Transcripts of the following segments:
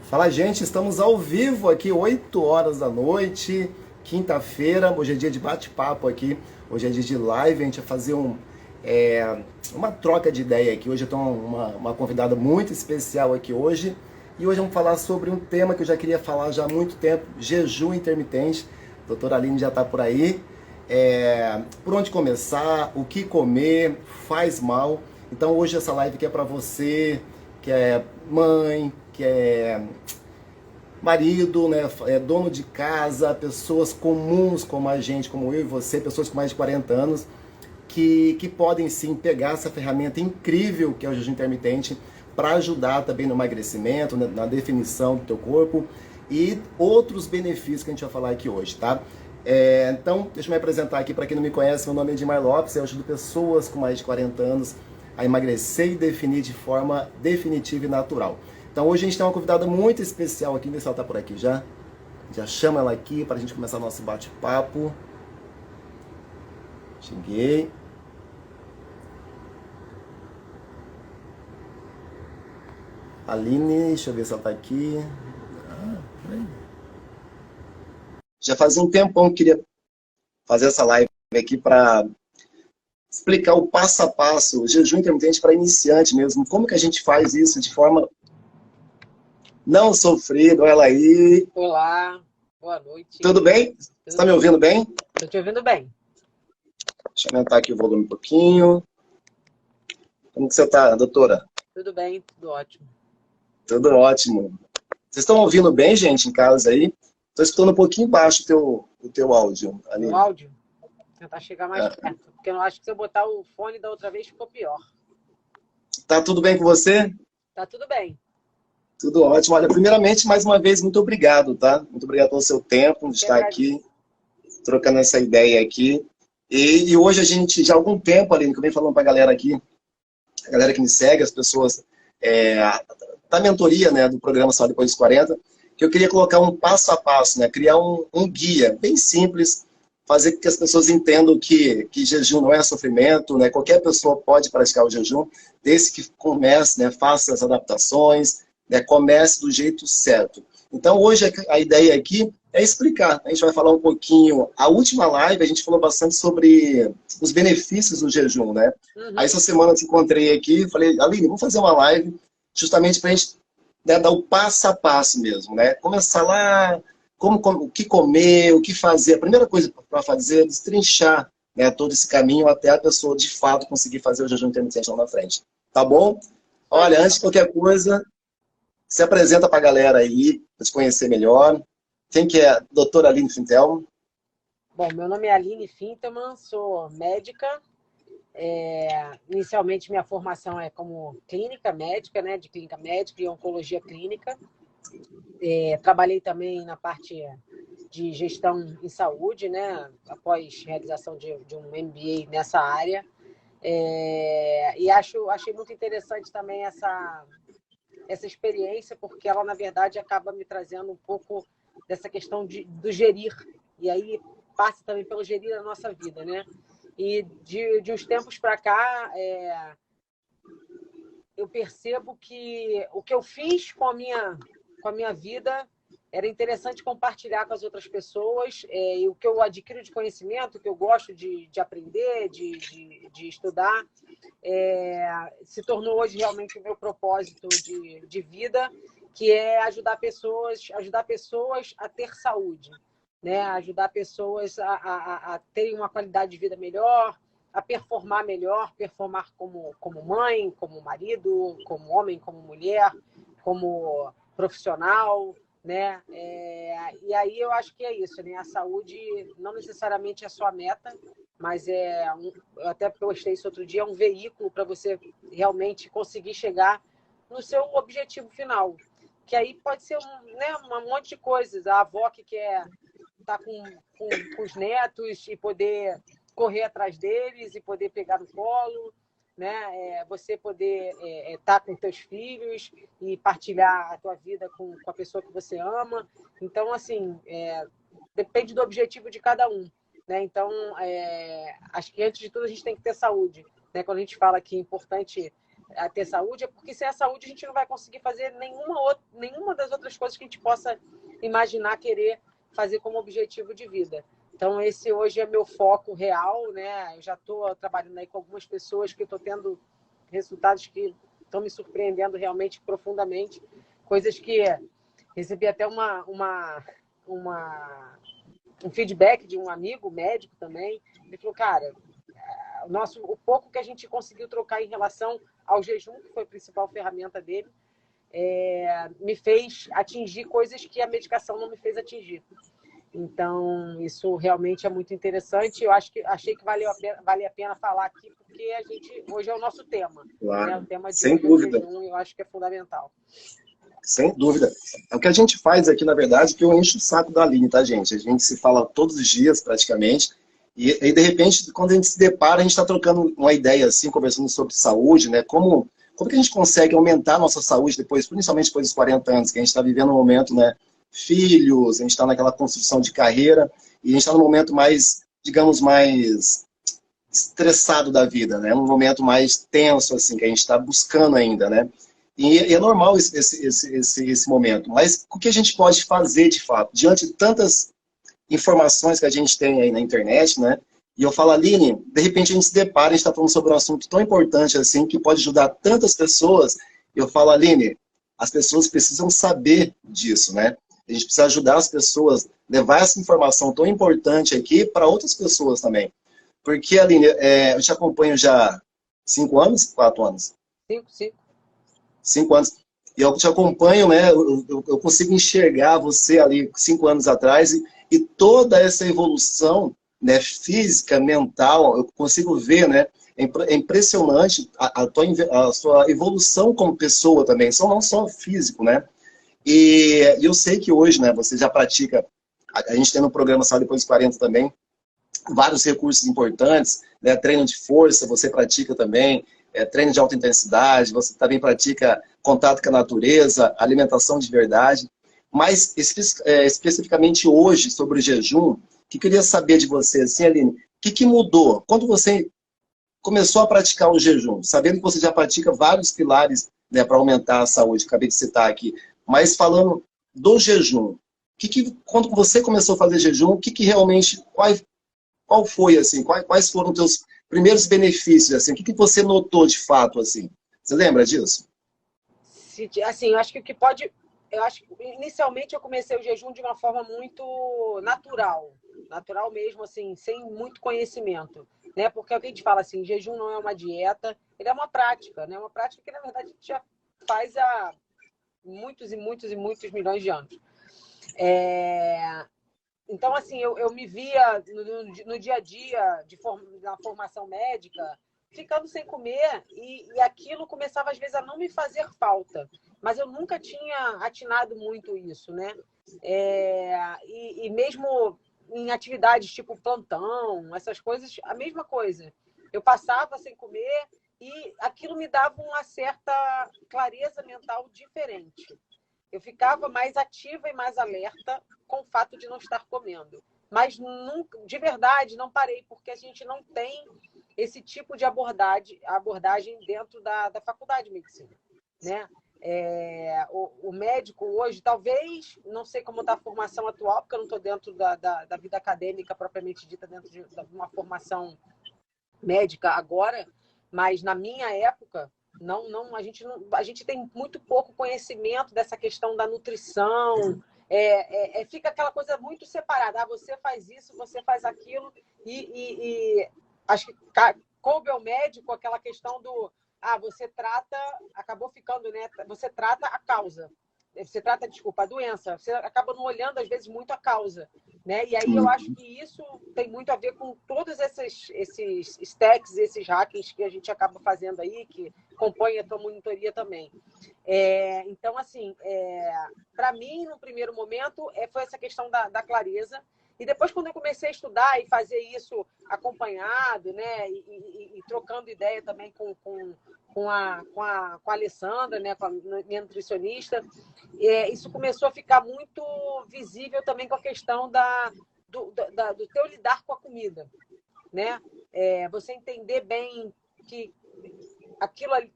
Fala, gente, estamos ao vivo aqui, 8 horas da noite, quinta-feira. Hoje é dia de bate-papo aqui, hoje é dia de live. A gente vai fazer uma troca de ideia aqui. Hoje eu tenho uma convidada muito especial aqui hoje. E hoje vamos falar sobre um tema que eu já queria falar já há muito tempo: jejum intermitente. A doutora Aline já está por aí. Por onde começar, o que comer, faz mal. Então hoje essa live aqui é para você que é mãe, que é marido, né, é dono de casa, pessoas comuns como a gente, como eu e você, pessoas com mais de 40 anos, que podem sim pegar essa ferramenta incrível que é o jejum intermitente para ajudar também no emagrecimento, né, na definição do teu corpo e outros benefícios que a gente vai falar aqui hoje, tá? Então, deixa eu me apresentar aqui para quem não me conhece. Meu nome é Edmar Lopes, eu ajudo pessoas com mais de 40 anos a emagrecer e definir de forma definitiva e natural. Então hoje a gente tem uma convidada muito especial aqui, vê se ela está por aqui já. Já chama ela aqui para a gente começar nosso bate-papo. Cheguei. Aline, deixa eu ver se ela está aqui. Já fazia um tempão que eu queria fazer essa live aqui para explicar o passo a passo, o jejum intermitente para iniciante mesmo. Como que a gente faz isso de forma não sofrida? Olha ela aí. Olá, boa noite. Tudo bem? Você está me ouvindo bem? Estou te ouvindo bem. Deixa eu aumentar aqui o volume um pouquinho. Como que você está, doutora? Tudo bem, tudo ótimo. Tudo ótimo. Vocês estão ouvindo bem, gente, em casa aí? Estou escutando um pouquinho baixo o teu áudio, O Aline. áudio? Tentar chegar mais perto, porque eu acho que se eu botar o fone da outra vez ficou pior. Tá tudo bem com você? Tá tudo bem. Tudo ótimo. Olha, primeiramente, mais uma vez, muito obrigado, tá? Muito obrigado pelo seu tempo de Que estar agradeço. aqui, trocando essa ideia aqui. E hoje a gente, já há algum tempo, Aline, que eu venho falando para a galera aqui, a galera que me segue, as pessoas da mentoria, né, do programa Só Depois dos 40, que eu queria colocar um passo a passo, né, criar um guia bem simples, fazer com que as pessoas entendam que jejum não é sofrimento, né, qualquer pessoa pode praticar o jejum, desde que comece, né, faça as adaptações, né, comece do jeito certo. Então, hoje a ideia aqui é explicar. A gente vai falar um pouquinho. A última live a gente falou bastante sobre os benefícios do jejum, né? Aí essa semana eu te encontrei aqui e falei, Aline, vamos fazer uma live justamente para a gente, né, dar o passo a passo mesmo, né? Começar lá, o que comer, o que fazer. A primeira coisa para fazer é destrinchar, né, todo esse caminho até a pessoa de fato conseguir fazer o jejum intermitente lá na frente. Tá bom? Olha, antes de qualquer coisa, se apresenta para a galera aí, para te conhecer melhor. Quem que é a doutora Aline Fintel? Bom, meu nome é Aline Fintelman, sou médica. Inicialmente, minha formação é como clínica médica, né, de clínica médica e oncologia clínica. Trabalhei também na parte de gestão em saúde, né, após realização de um MBA nessa área. E achei muito interessante também essa experiência, porque ela, na verdade, acaba me trazendo um pouco dessa questão do gerir. E aí passa também pelo gerir a nossa vida, né? E de uns tempos para cá, eu percebo que o que eu fiz com a minha vida era interessante compartilhar com as outras pessoas, e o que eu adquiro de conhecimento, o que eu gosto de aprender, de estudar, se tornou hoje realmente o meu propósito de vida, que é ajudar pessoas a ter saúde, né? Ajudar pessoas a terem uma qualidade de vida melhor, a performar melhor, performar como mãe, como marido, como homem, como mulher, como profissional, né? E aí eu acho que é isso, né? A saúde não necessariamente é só a meta, mas eu até postei isso outro dia, é um veículo para você realmente conseguir chegar no seu objetivo final. Que aí pode ser um monte de coisas. A avó que quer estar com os netos e poder correr atrás deles e poder pegar no colo, né? Você poder estar com teus filhos e partilhar a tua vida com a pessoa que você ama. Então, assim, depende do objetivo de cada um, né? Então, acho que antes de tudo a gente tem que ter saúde, né? Quando a gente fala que é importante a ter saúde, é porque sem a saúde a gente não vai conseguir fazer nenhuma das outras coisas que a gente possa imaginar querer fazer como objetivo de vida. Então, esse hoje é meu foco real, né? Eu já estou trabalhando aí com algumas pessoas que estou tendo resultados que estão me surpreendendo realmente profundamente, coisas que recebi até um feedback de um amigo médico também. Ele falou, cara, o pouco que a gente conseguiu trocar em relação ao jejum, que foi a principal ferramenta dele, me fez atingir coisas que a medicação não me fez atingir. Então, isso realmente é muito interessante. Eu achei que vale a pena falar aqui, porque hoje é o nosso tema. Claro, né? O tema de sem hoje dúvida. É o jejum, eu acho que é fundamental. Sem dúvida. É o que a gente faz aqui, na verdade, que eu encho o saco da Aline, tá, gente? A gente se fala todos os dias, praticamente, e de repente, quando a gente se depara, a gente está trocando uma ideia, assim, conversando sobre saúde, né? Como que a gente consegue aumentar a nossa saúde depois, principalmente depois dos 40 anos, que a gente está vivendo um momento, né? Filhos, a gente está naquela construção de carreira, e a gente está num momento mais, digamos, mais estressado da vida, né? Um momento mais tenso, assim, que a gente está buscando ainda, né? E é normal esse momento. Mas o que a gente pode fazer, de fato, diante de tantas informações que a gente tem aí na internet, né? E eu falo, Aline, de repente a gente se depara, a gente está falando sobre um assunto tão importante assim, que pode ajudar tantas pessoas. Eu falo, Aline, as pessoas precisam saber disso, né? A gente precisa ajudar as pessoas, levar essa informação tão importante aqui para outras pessoas também. Porque, Aline, eu te acompanho já há 5 anos? 4 anos? 5. 5 anos. E eu te acompanho, né? Eu consigo enxergar você ali 5 anos atrás e toda essa evolução, né, física, mental, eu consigo ver, né? É impressionante a sua evolução como pessoa também, só não só físico, né? E eu sei que hoje, né, você já pratica, a gente tem no programa Saúde Depois dos 40 também, vários recursos importantes, né? Treino de força, você pratica também, treino de alta intensidade, você também pratica contato com a natureza, alimentação de verdade. Mas, especificamente hoje, sobre o jejum, que queria saber de você, assim, Aline, o que mudou? Quando você começou a praticar o jejum, sabendo que você já pratica vários pilares, né, para aumentar a saúde, acabei de citar aqui, mas falando do jejum, quando você começou a fazer jejum, o que realmente, qual foi, assim, quais foram os teus primeiros benefícios, assim, o que você notou de fato, assim? Você lembra disso? Assim, eu acho que o que pode... Eu acho que inicialmente eu comecei o jejum de uma forma muito natural mesmo, assim, sem muito conhecimento, né? Porque é o que a gente fala assim, jejum não é uma dieta, ele é uma prática, né? Uma prática que, na verdade, a gente já faz há muitos e muitos e muitos milhões de anos. Então, assim, eu me via no dia a dia, na formação médica, ficando sem comer, e aquilo começava, às vezes, a não me fazer falta. Mas eu nunca tinha atinado muito isso, né? E mesmo em atividades tipo plantão, essas coisas, a mesma coisa. Eu passava sem comer e aquilo me dava uma certa clareza mental diferente. Eu ficava mais ativa e mais alerta com o fato de não estar comendo. Mas nunca, de verdade, não parei, porque a gente não tem esse tipo de abordagem dentro da faculdade de medicina, né? O médico hoje, talvez, não sei como está a formação atual, porque eu não estou dentro da vida acadêmica propriamente dita, dentro de uma formação médica agora, mas na minha época, a gente tem muito pouco conhecimento dessa questão da nutrição. Fica aquela coisa muito separada. Você faz isso, você faz aquilo, e acho que coube ao médico aquela questão do você trata, acabou ficando, né? Você trata a causa. Você trata, desculpa, a doença. Você acaba não olhando, às vezes, muito a causa. Né? E aí eu acho que isso tem muito a ver com todos esses stacks, esses hackings que a gente acaba fazendo aí, que compõem a tua monitoria também. Então, assim, para mim, no primeiro momento, foi essa questão da clareza. E depois, quando eu comecei a estudar e fazer isso acompanhado, né, e trocando ideia também com a Alessandra, né, com a minha nutricionista, isso começou a ficar muito visível também com a questão do teu lidar com a comida, né? Você entender bem que aquilo ali,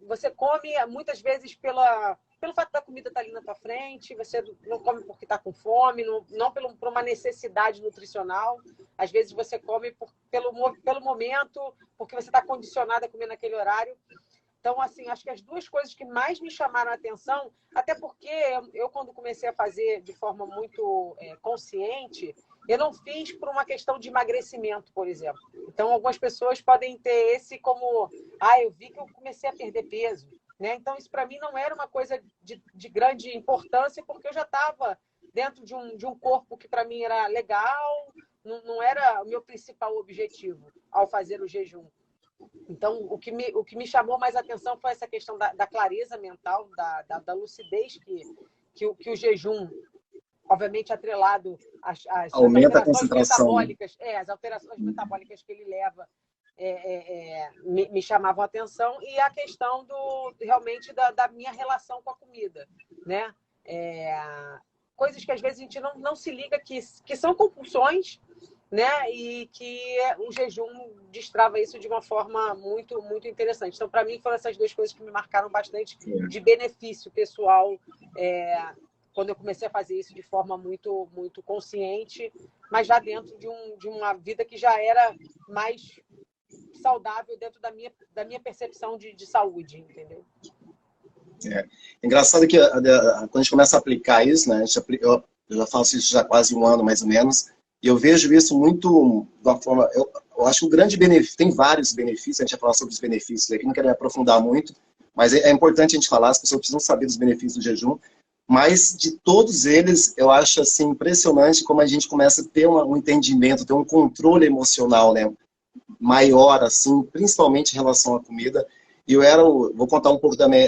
você come muitas vezes pelo fato da comida estar ali na tua frente, você não come porque está com fome, não por uma necessidade nutricional. Às vezes você come pelo momento, porque você está condicionado a comer naquele horário. Então, assim, acho que as duas coisas que mais me chamaram a atenção, até porque eu quando comecei a fazer de forma muito consciente, eu não fiz por uma questão de emagrecimento, por exemplo. Então, algumas pessoas podem ter esse como, eu vi que eu comecei a perder peso, né? Então, isso para mim não era uma coisa de grande importância, porque eu já estava dentro de um corpo que para mim era legal, não era o meu principal objetivo ao fazer o jejum. Então, o que me chamou mais atenção foi essa questão da clareza mental, da lucidez que o jejum, obviamente atrelado às Aumenta a alterações concentração, né? metabólicas, as alterações metabólicas que ele leva me chamavam a atenção, e a questão realmente da minha relação com a comida, né? Coisas que às vezes a gente não se liga que são compulsões, né? E que o jejum destrava isso de uma forma muito, muito interessante. Então, para mim, foram essas duas coisas que me marcaram bastante de benefício pessoal, quando eu comecei a fazer isso de forma muito, muito consciente, mas já dentro de uma vida que já era mais saudável dentro da minha percepção de saúde, entendeu? Engraçado que quando a gente começa a aplicar isso, né? Eu já faço isso já há quase um ano, mais ou menos, e eu vejo isso muito de uma forma... Eu acho que o grande benefício... Tem vários benefícios, a gente vai falar sobre os benefícios aqui, não quero me aprofundar muito, mas é importante a gente falar, as pessoas precisam saber dos benefícios do jejum, mas de todos eles, eu acho assim, impressionante como a gente começa a ter um entendimento, ter um controle emocional, né? Maior, assim, principalmente em relação à comida. E vou contar um pouco da minha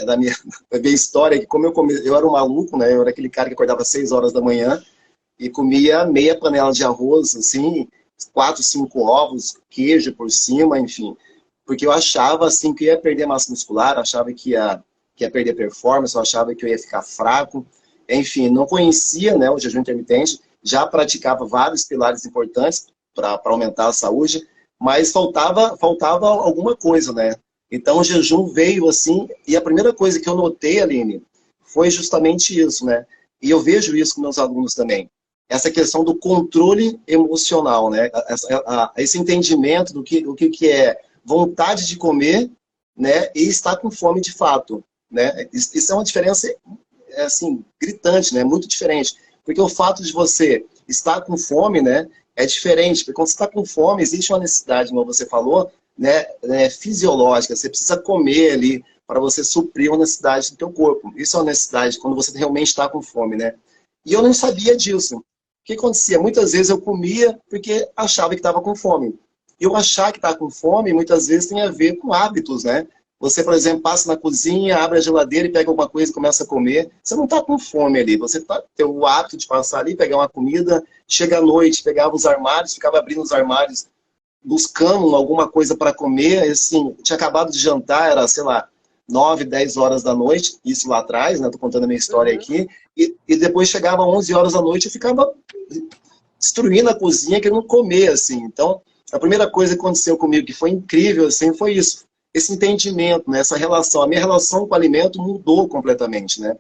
história, que como eu era um maluco, né? Eu era aquele cara que acordava às 6 horas da manhã e comia meia panela de arroz, assim, 4, 5 ovos, queijo por cima, enfim. Porque eu achava, assim, que eu ia perder massa muscular, achava que ia perder performance, eu achava que eu ia ficar fraco. Enfim, não conhecia, né, o jejum intermitente, já praticava vários pilares importantes para aumentar a saúde, mas faltava alguma coisa, né? Então o jejum veio assim, e a primeira coisa que eu notei, Aline, foi justamente isso, né? E eu vejo isso com meus alunos também. Essa questão do controle emocional, né? Esse entendimento do que é vontade de comer, né? E estar com fome de fato, né? Isso é uma diferença, assim, gritante, né? Muito diferente. Porque o fato de você estar com fome, né? É diferente, porque quando você está com fome, existe uma necessidade, como você falou, né, fisiológica. Você precisa comer ali para você suprir uma necessidade do teu corpo. Isso é uma necessidade quando você realmente está com fome, né? E eu não sabia disso. O que acontecia? Muitas vezes eu comia porque achava que estava com fome. E eu achar que está com fome, muitas vezes tem a ver com hábitos, né? Você, por exemplo, passa na cozinha, abre a geladeira e pega alguma coisa e começa a comer. Você não está com fome ali. Você tem o hábito de passar ali, pegar uma comida, chega à noite, pegava os armários, ficava abrindo os armários, buscando alguma coisa para comer. Assim, tinha acabado de jantar, era, sei lá, 9, 10 horas da noite, isso lá atrás, né? Tô contando a minha história aqui. E depois chegava 11 horas da noite e ficava destruindo a cozinha, querendo comer, assim. Então, a primeira coisa que aconteceu comigo, que foi incrível, assim, foi isso. Esse entendimento, né? Essa relação. A minha relação com o alimento mudou completamente, né?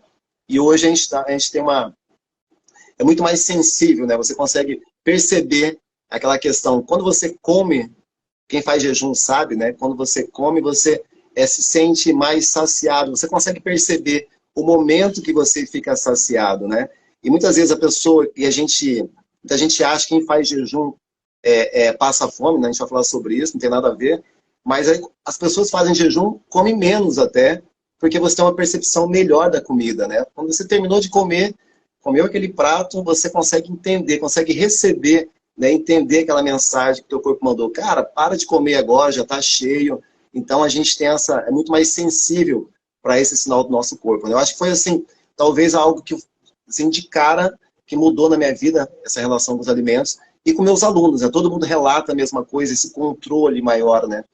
E hoje a gente tem uma... É muito mais sensível, né? Você consegue perceber aquela questão. Quando você come, quem faz jejum sabe, né? Quando você come, você se sente mais saciado. Você consegue perceber o momento que você fica saciado, né? E muitas vezes muita gente acha que quem faz jejum passa fome, né? A gente vai falar sobre isso, não tem nada a ver. Mas aí, as pessoas fazem jejum, comem menos até, porque você tem uma percepção melhor da comida, né? Quando você terminou de comer, comeu aquele prato, você consegue entender, consegue receber, né? Entender aquela mensagem que o teu corpo mandou. Cara, para de comer agora, já está cheio. Então a gente tem é muito mais sensível para esse sinal do nosso corpo, né? Eu acho que foi assim, talvez algo que, assim, de cara, que mudou na minha vida, essa relação com os alimentos, e com meus alunos, né? Todo mundo relata a mesma coisa, esse controle maior, né?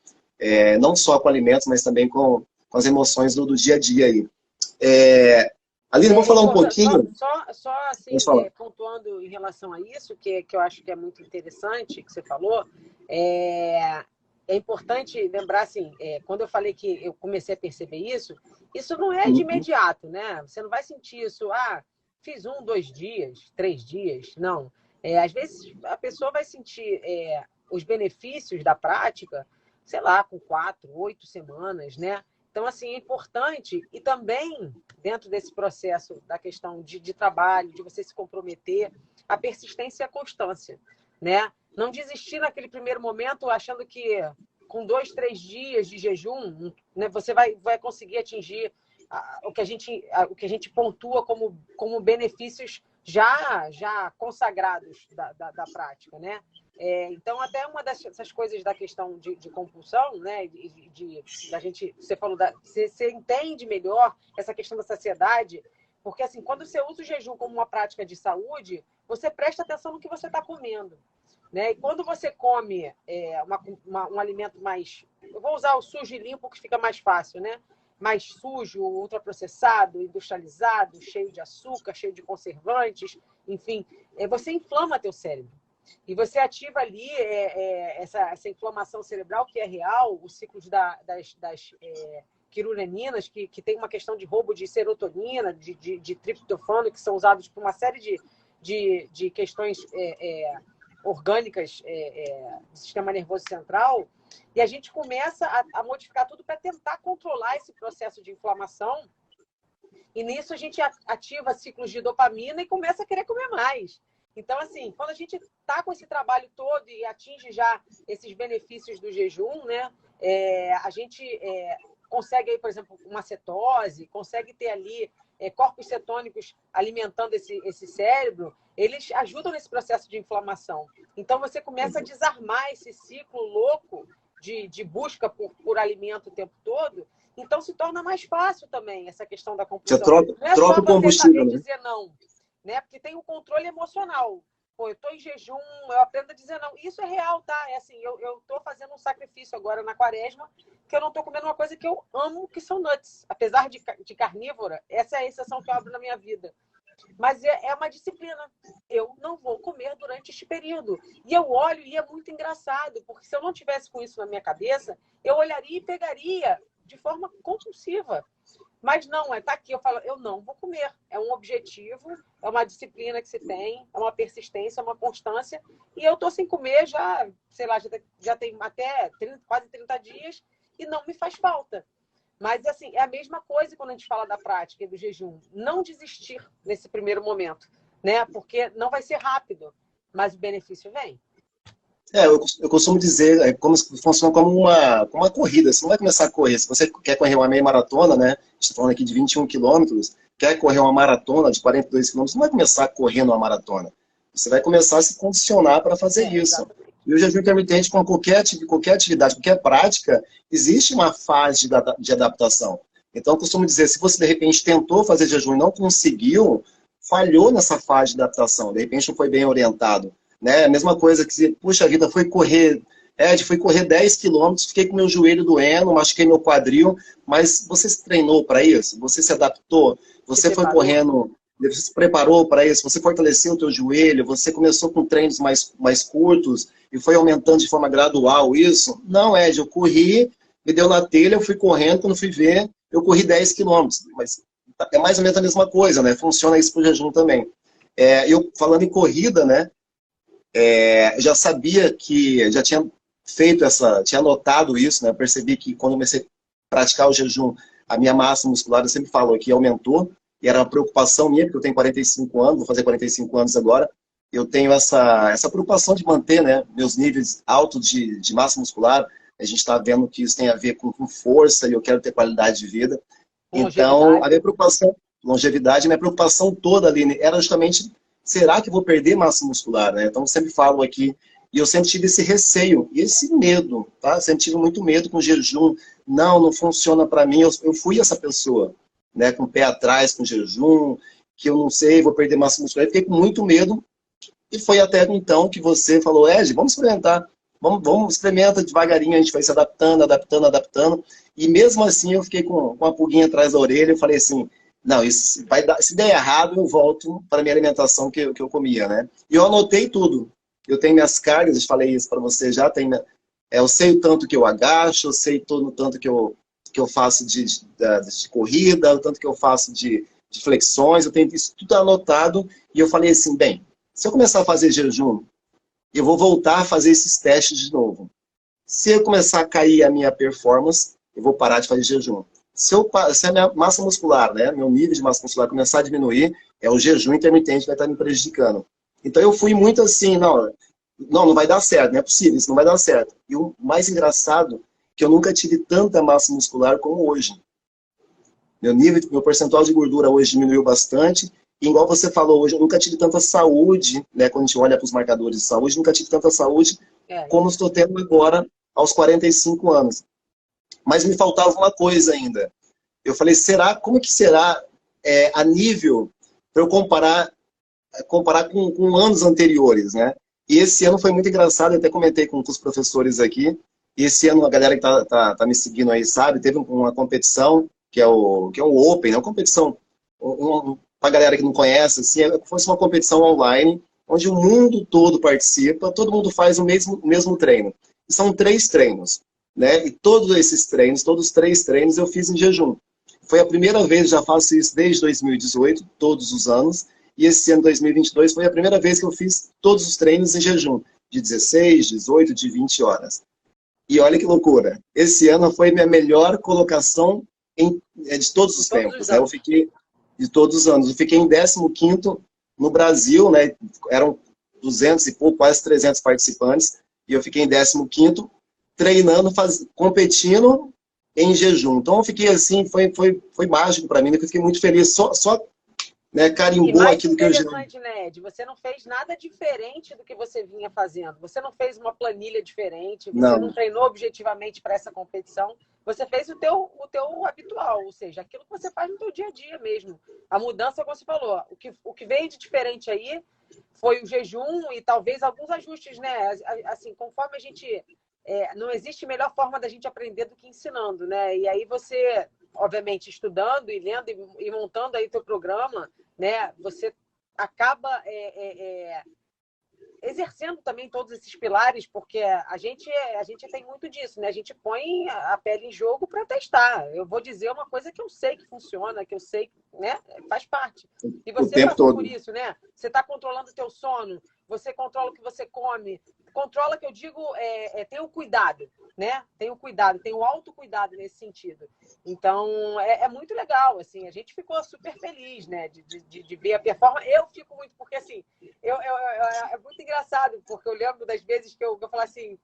Não só com alimentos, mas também com as emoções do dia a dia aí. Aline, vou falar um pouquinho... Só assim, pontuando em relação a isso, que eu acho que é muito interessante, que você falou, é importante lembrar, assim, quando eu falei que eu comecei a perceber isso, isso não é de imediato, né? Você não vai sentir isso, fiz 1, 2 dias, 3 dias, não. Às vezes a pessoa vai sentir os benefícios da prática, sei lá, com 4, 8 semanas, né? Então, assim, é importante, e também dentro desse processo da questão de trabalho, de você se comprometer, a persistência e a constância, né? Não desistir naquele primeiro momento achando que com 2, 3 dias de jejum, né, você vai conseguir atingir o que a gente pontua como benefícios já consagrados da prática, né? Então, até uma dessas coisas da questão de compulsão, né? Da gente, você falou, você entende melhor essa questão da saciedade, porque assim, quando você usa o jejum como uma prática de saúde, você presta atenção no que você está comendo, né? E quando você come um alimento mais, eu vou usar o sujo e limpo que fica mais fácil, né? Mais sujo, ultraprocessado, industrializado, cheio de açúcar, cheio de conservantes, enfim, você inflama teu cérebro. E você ativa ali essa inflamação cerebral que é real, os ciclos das quiruleninas, que tem uma questão de roubo de serotonina, de triptofano, que são usados por uma série de questões orgânicas do sistema nervoso central, e a gente começa a modificar tudo para tentar controlar esse processo de inflamação, e nisso a gente ativa ciclos de dopamina e começa a querer comer mais. Então, assim, quando a gente está com esse trabalho todo e atinge já esses benefícios do jejum, né, a gente consegue, aí, por exemplo, uma cetose, consegue ter ali corpos cetônicos alimentando esse cérebro, eles ajudam nesse processo de inflamação. Então, você começa a desarmar esse ciclo louco de busca por alimento o tempo todo, então se torna mais fácil também essa questão da compulsão. Não é só você saber dizer não, né? Porque tem o controle emocional. Pô, eu estou em jejum, eu aprendo a dizer não. Isso é real, tá? É assim, eu estou fazendo um sacrifício agora na quaresma, que eu não estou comendo uma coisa que eu amo, que são nuts. Apesar de carnívora, essa é a exceção que eu abro na minha vida. Mas é uma disciplina. Eu não vou comer durante este período. E eu olho e é muito engraçado, porque se eu não tivesse com isso na minha cabeça, eu olharia e pegaria de forma compulsiva. Mas não, tá aqui, eu falo, eu não vou comer. É um objetivo, é uma disciplina que se tem, é uma persistência, é uma constância. E eu estou sem comer já, sei lá, já tem até quase 30 dias e não me faz falta. Mas, assim, é a mesma coisa quando a gente fala da prática e do jejum. Não desistir nesse primeiro momento, né? Porque não vai ser rápido, mas o benefício vem. Eu costumo dizer, funciona como uma corrida. Você não vai começar a correr. Se você quer correr uma meia maratona, né? Estou falando aqui de 21 quilômetros, quer correr uma maratona de 42 quilômetros, não vai começar correndo uma maratona. Você vai começar a se condicionar para fazer isso. Exatamente. E o jejum intermitente, com qualquer atividade, qualquer prática, existe uma fase de adaptação. Então, eu costumo dizer, se você, de repente, tentou fazer jejum e não conseguiu, falhou nessa fase de adaptação. De repente, não foi bem orientado. Né? A mesma coisa que, puxa vida, fui correr 10 quilômetros, fiquei com meu joelho doendo, machuquei meu quadril, mas você se treinou para isso? Você se adaptou? Você foi correndo, você se preparou para isso? Você fortaleceu o teu joelho? Você começou com treinos mais curtos e foi aumentando de forma gradual isso? Não, Ed, eu corri, me deu na telha, eu fui correndo, quando fui ver, eu corri 10 quilômetros. Mas é mais ou menos a mesma coisa, né? Funciona isso para o jejum também. Eu, falando em corrida, né? Já sabia que, já tinha feito tinha notado isso, né? Eu percebi que quando comecei a praticar o jejum, a minha massa muscular, eu sempre falo que aumentou, e era uma preocupação minha, porque eu tenho 45 anos, vou fazer 45 anos agora, eu tenho essa preocupação de manter, né, meus níveis altos de massa muscular. A gente está vendo que isso tem a ver com força, e eu quero ter qualidade de vida. Então, a minha preocupação, longevidade, minha preocupação toda, Aline, era justamente, será que eu vou perder massa muscular, né? Então, eu sempre falo aqui, e eu sempre tive esse receio e esse medo, tá? Eu sempre tive muito medo com o jejum. Não funciona para mim. Eu fui essa pessoa, né? Com o pé atrás com o jejum, que eu não sei, vou perder massa muscular. Eu fiquei com muito medo. E foi até então que você falou, Ed, vamos experimentar. Vamos experimentar devagarinho, a gente vai se adaptando. E mesmo assim, eu fiquei com uma pulguinha atrás da orelha. Eu falei assim, não, isso vai dar, se der errado, eu volto para a minha alimentação que eu comia, né? E eu anotei tudo. Eu tenho minhas cargas, eu falei isso para você já, tenho Eu sei o tanto que eu agacho, eu sei todo o tanto que eu faço de corrida, o tanto que eu faço de flexões, eu tenho isso tudo anotado. E eu falei assim, bem, se eu começar a fazer jejum, eu vou voltar a fazer esses testes de novo. Se eu começar a cair a minha performance, eu vou parar de fazer jejum. Se a minha massa muscular, né, meu nível de massa muscular começar a diminuir, é o jejum intermitente que vai estar me prejudicando. Então eu fui muito assim, não vai dar certo, não é possível, isso não vai dar certo. E o mais engraçado, que eu nunca tive tanta massa muscular como hoje. Meu percentual de gordura hoje diminuiu bastante. E igual você falou hoje, eu nunca tive tanta saúde, né? Quando a gente olha para os marcadores de saúde, nunca tive tanta saúde como estou tendo agora aos 45 anos. Mas me faltava uma coisa ainda. Eu falei, como que será a nível para eu comparar com anos anteriores, né? E esse ano foi muito engraçado, eu até comentei com os professores aqui. E esse ano a galera que tá me seguindo aí sabe, teve uma competição que é o Open, é uma competição para a galera que não conhece, assim, é como se fosse uma competição online, onde o mundo todo participa, todo mundo faz o mesmo treino. E são 3 treinos, né? E todos esses treinos, todos os 3 treinos eu fiz em jejum. Foi a primeira vez, já faço isso desde 2018, todos os anos, e esse ano 2022 foi a primeira vez que eu fiz todos os treinos em jejum, de 16, 18, de 20 horas. E olha que loucura, esse ano foi minha melhor colocação de todos os tempos, né? Eu fiquei de todos os anos. Eu fiquei em 15º no Brasil, né? Eram 200 e pouco, quase 300 participantes, e eu fiquei em 15º treinando, competindo em jejum. Então eu fiquei assim, foi mágico para mim, né? Eu fiquei muito feliz, só né, carimbou aquilo que eu já... interessante, né, Ed? Você não fez nada diferente do que você vinha fazendo. Você não fez uma planilha diferente, você não treinou objetivamente para essa competição. Você fez o teu habitual, ou seja, aquilo que você faz no teu dia a dia mesmo. A mudança, como você falou, o que veio de diferente aí foi o jejum e talvez alguns ajustes, né? Assim, conforme a gente... não existe melhor forma da gente aprender do que ensinando, né? E aí você, obviamente, estudando e lendo e montando aí teu programa, né? Você acaba exercendo também todos esses pilares, porque a gente tem muito disso, né? A gente põe a pele em jogo para testar. Eu vou dizer uma coisa que eu sei que funciona, que eu sei, né? Faz parte. E você passou por isso, né? Você está controlando o teu sono, você controla o que você come, controla, que eu digo, tem o cuidado, né? Tem o cuidado, tem o autocuidado nesse sentido. Então, é muito legal, assim, a gente ficou super feliz, né? De ver a performance. Eu fico muito, porque assim, é muito engraçado, porque eu lembro das vezes que eu falo assim,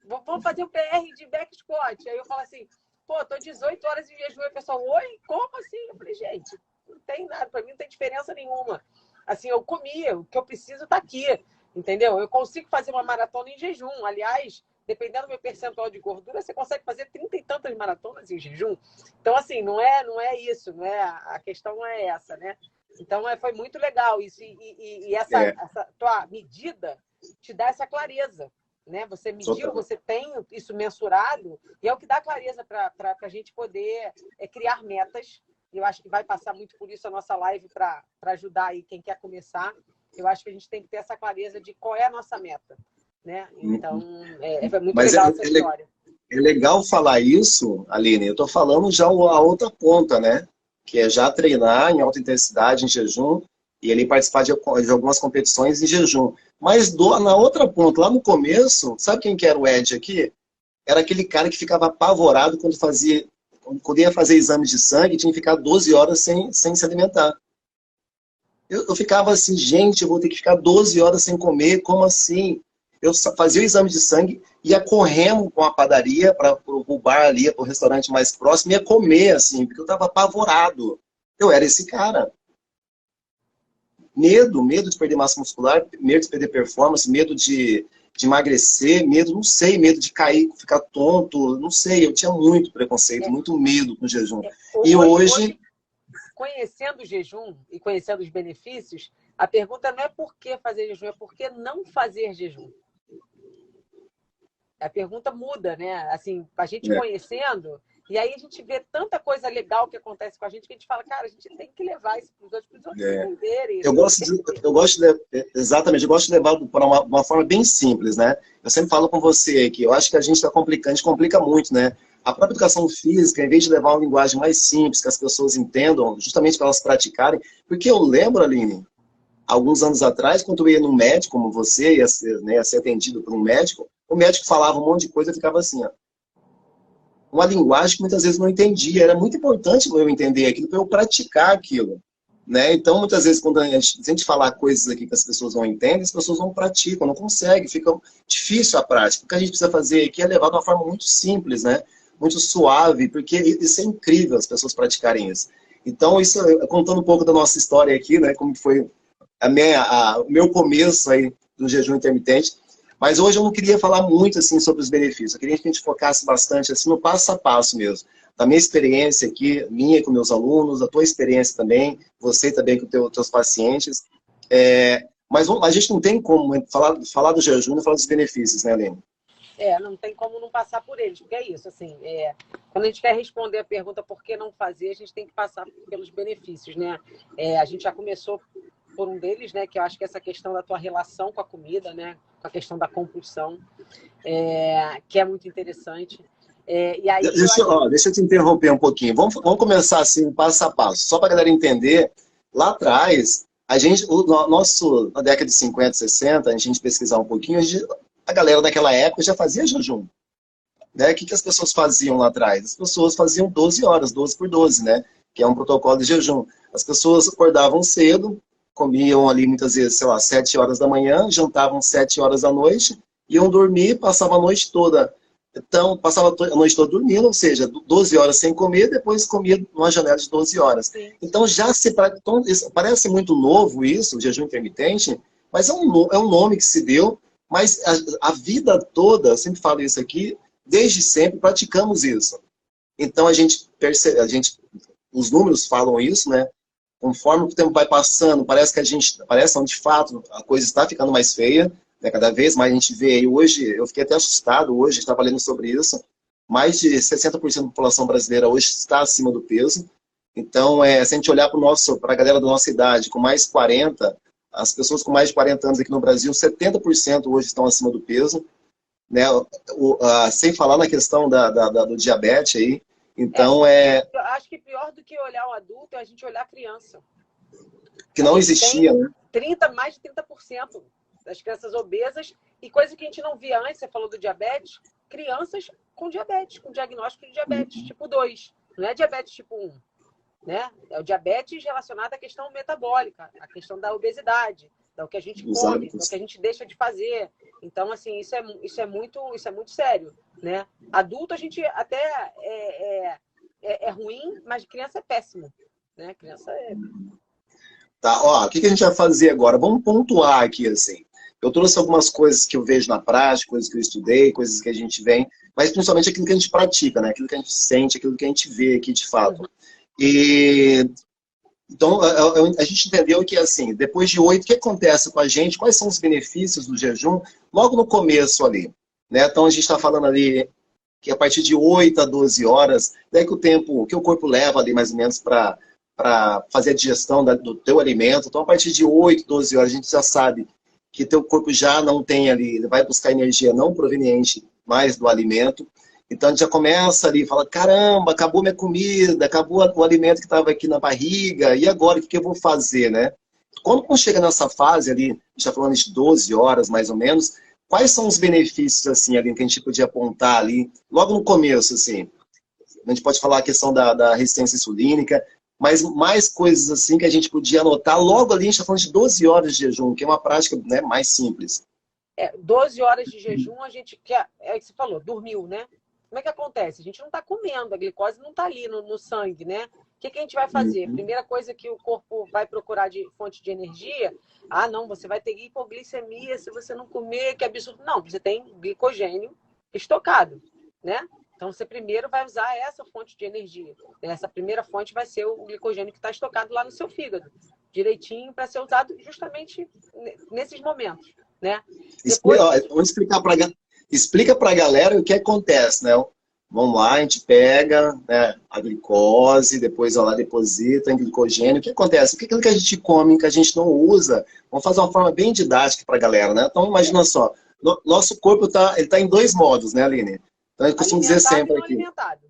vamos fazer um PR de back squat. Aí eu falo assim, pô, tô 18 horas de jejum. E o pessoal, oi, como assim? Eu falei, gente, não tem nada, para mim não tem diferença nenhuma. Assim, eu comia, o que eu preciso tá aqui, entendeu? Eu consigo fazer uma maratona em jejum. Aliás, dependendo do meu percentual de gordura, você consegue fazer 30 e tantas maratonas em jejum. Então, assim, não é isso, não é, a questão não é essa, né? Então, foi muito legal isso. E essa tua medida te dá essa clareza, né? Você mediu, você tem isso mensurado, e é o que dá clareza para a gente poder criar metas. Eu acho que vai passar muito por isso a nossa live para ajudar aí quem quer começar. Eu acho que a gente tem que ter essa clareza de qual é a nossa meta, né? Então, é muito legal essa história. É legal falar isso, Aline. Eu estou falando já a outra ponta, né? Que é já treinar em alta intensidade, em jejum, e ali participar de algumas competições em jejum. Mas na outra ponta, lá no começo, sabe quem que era o Ed aqui? Era aquele cara que ficava apavorado quando ia fazer exames de sangue, tinha que ficar 12 horas sem se alimentar. Eu ficava assim, gente, eu vou ter que ficar 12 horas sem comer, como assim? Eu fazia o exame de sangue, ia correndo com a padaria para o bar ali, para o restaurante mais próximo, ia comer, assim, porque eu estava apavorado. Eu era esse cara. Medo de perder massa muscular, medo de perder performance, medo de emagrecer, medo, não sei, medo de cair, ficar tonto, não sei, eu tinha muito preconceito, muito medo com o jejum. E hoje, conhecendo o jejum e conhecendo os benefícios, a pergunta não é por que fazer jejum, é por que não fazer jejum. A pergunta muda, né? Assim, a gente conhecendo, E aí a gente vê tanta coisa legal que acontece com a gente que a gente fala, cara, a gente tem que levar isso para os outros entenderem. Exatamente, eu gosto de levar para uma forma bem simples, né? Eu sempre falo com você que eu acho que a gente está complicando, a gente complica muito, né? A própria educação física, em vez de levar uma linguagem mais simples, que as pessoas entendam, justamente para elas praticarem, porque eu lembro, Aline, alguns anos atrás, quando eu ia num médico, como você, ia ser, né, ia ser atendido por um médico, o médico falava um monte de coisa e ficava assim, ó, uma linguagem que muitas vezes não entendia. Era muito importante eu entender aquilo, para eu praticar aquilo. Né? Então, muitas vezes, quando se a gente falar coisas aqui que as pessoas não entendem, as pessoas não praticam, não conseguem, fica difícil a prática. O que a gente precisa fazer aqui é levar de uma forma muito simples, né? Muito suave, porque isso é incrível, as pessoas praticarem isso. Então, isso, contando um pouco da nossa história aqui, né? Como foi o meu começo aí do jejum intermitente. Mas hoje eu não queria falar muito assim sobre os benefícios. Eu queria que a gente focasse bastante assim, no passo a passo mesmo. Da minha experiência aqui, minha com meus alunos, a tua experiência também, você também com os teus pacientes. Mas a gente não tem como falar do jejum e falar dos benefícios, né, Aline? Não tem como não passar por eles, porque é isso, assim, quando a gente quer responder a pergunta por que não fazer, a gente tem que passar pelos benefícios, né? A gente já começou por um deles, né, que eu acho que é essa questão da tua relação com a comida, né, com a questão da compulsão, que é muito interessante. E aí, deixa eu te interromper um pouquinho. Vamos começar assim, passo a passo, só para a galera entender. Lá atrás, na década de 50, 60, a gente pesquisar um pouquinho, a galera daquela época já fazia jejum. Né? O que as pessoas faziam lá atrás? As pessoas faziam 12 horas, 12 por 12, né? Que é um protocolo de jejum. As pessoas acordavam cedo, comiam ali muitas vezes, sei lá, 7 horas da manhã, jantavam 7 horas da noite, iam dormir, passavam a noite toda. Então, passava a noite toda dormindo, ou seja, 12 horas sem comer, depois comia numa janela de 12 horas. Sim. Então, parece muito novo isso, o jejum intermitente, mas é um nome que se deu, mas a vida toda, eu sempre falo isso aqui, desde sempre praticamos isso. Então, a gente percebe, os números falam isso, né? Conforme o tempo vai passando, parece não, de fato, a coisa está ficando mais feia, né? Cada vez mais a gente vê, e hoje, eu fiquei até assustado hoje, estava lendo sobre isso, mais de 60% da população brasileira hoje está acima do peso. Então, se a gente olhar para a galera da nossa idade, com mais 40, as pessoas com mais de 40 anos aqui no Brasil, 70% hoje estão acima do peso, né? Sem falar na questão do diabetes aí. Então, eu acho que pior do que olhar o adulto é a gente olhar a criança. Que não existia, né? Mais de 30% das crianças obesas, e coisa que a gente não via antes, você falou do diabetes, crianças com diabetes, com diagnóstico de diabetes tipo 2. Não é diabetes tipo 1, né? É o diabetes relacionado à questão metabólica, à questão da obesidade, do que a gente come, do que a gente deixa de fazer. Então, assim, isso é muito sério, né? Adulto, a gente até é ruim, mas criança é péssimo, né? Criança é... Tá, ó, o que a gente vai fazer agora? Vamos pontuar aqui, assim. Eu trouxe algumas coisas que eu vejo na prática, coisas que eu estudei, coisas que a gente vê, mas principalmente aquilo que a gente pratica, né? Aquilo que a gente sente, aquilo que a gente vê aqui de fato. Então, a gente entendeu que, assim, depois de 8, o que acontece com a gente? Quais são os benefícios do jejum? Logo no começo ali, né? Então, a gente está falando ali que a partir de 8 a 12 horas, daí que o corpo leva ali mais ou menos para fazer a digestão do teu alimento. Então, a partir de 8, 12 horas, a gente já sabe que teu corpo já não tem ali, ele vai buscar energia não proveniente mais do alimento. Então, a gente já começa ali, fala, caramba, acabou minha comida, acabou o alimento que estava aqui na barriga, e agora, o que eu vou fazer, né? Quando chega nessa fase ali, a gente está falando de 12 horas, mais ou menos, quais são os benefícios, assim, ali, que a gente podia apontar ali, logo no começo, assim? A gente pode falar a questão da resistência insulínica, mas mais coisas, assim, que a gente podia anotar logo ali, a gente está falando de 12 horas de jejum, que é uma prática, né, mais simples. 12 horas de jejum, a gente quer, é o que você falou, dormiu, né? Como é que acontece? A gente não está comendo, a glicose não está ali no sangue, né? O que a gente vai fazer? Primeira coisa que o corpo vai procurar de fonte de energia, não, você vai ter hipoglicemia se você não comer, que absurdo. Não, você tem glicogênio estocado, né? Então, você primeiro vai usar essa fonte de energia. Essa primeira fonte vai ser o glicogênio que está estocado lá no seu fígado, direitinho, para ser usado justamente nesses momentos, né? Vamos explicar para Explica para a galera o que acontece, né? Vamos lá, a gente pega, né, a glicose, depois ela deposita em glicogênio. O que acontece? Aquilo que a gente come, que a gente não usa, vamos fazer uma forma bem didática para a galera, né? Então, imagina só, nosso corpo ele tá em dois modos, né, Aline? Então, eu costumo dizer Alimentado e sempre não aqui, alimentado.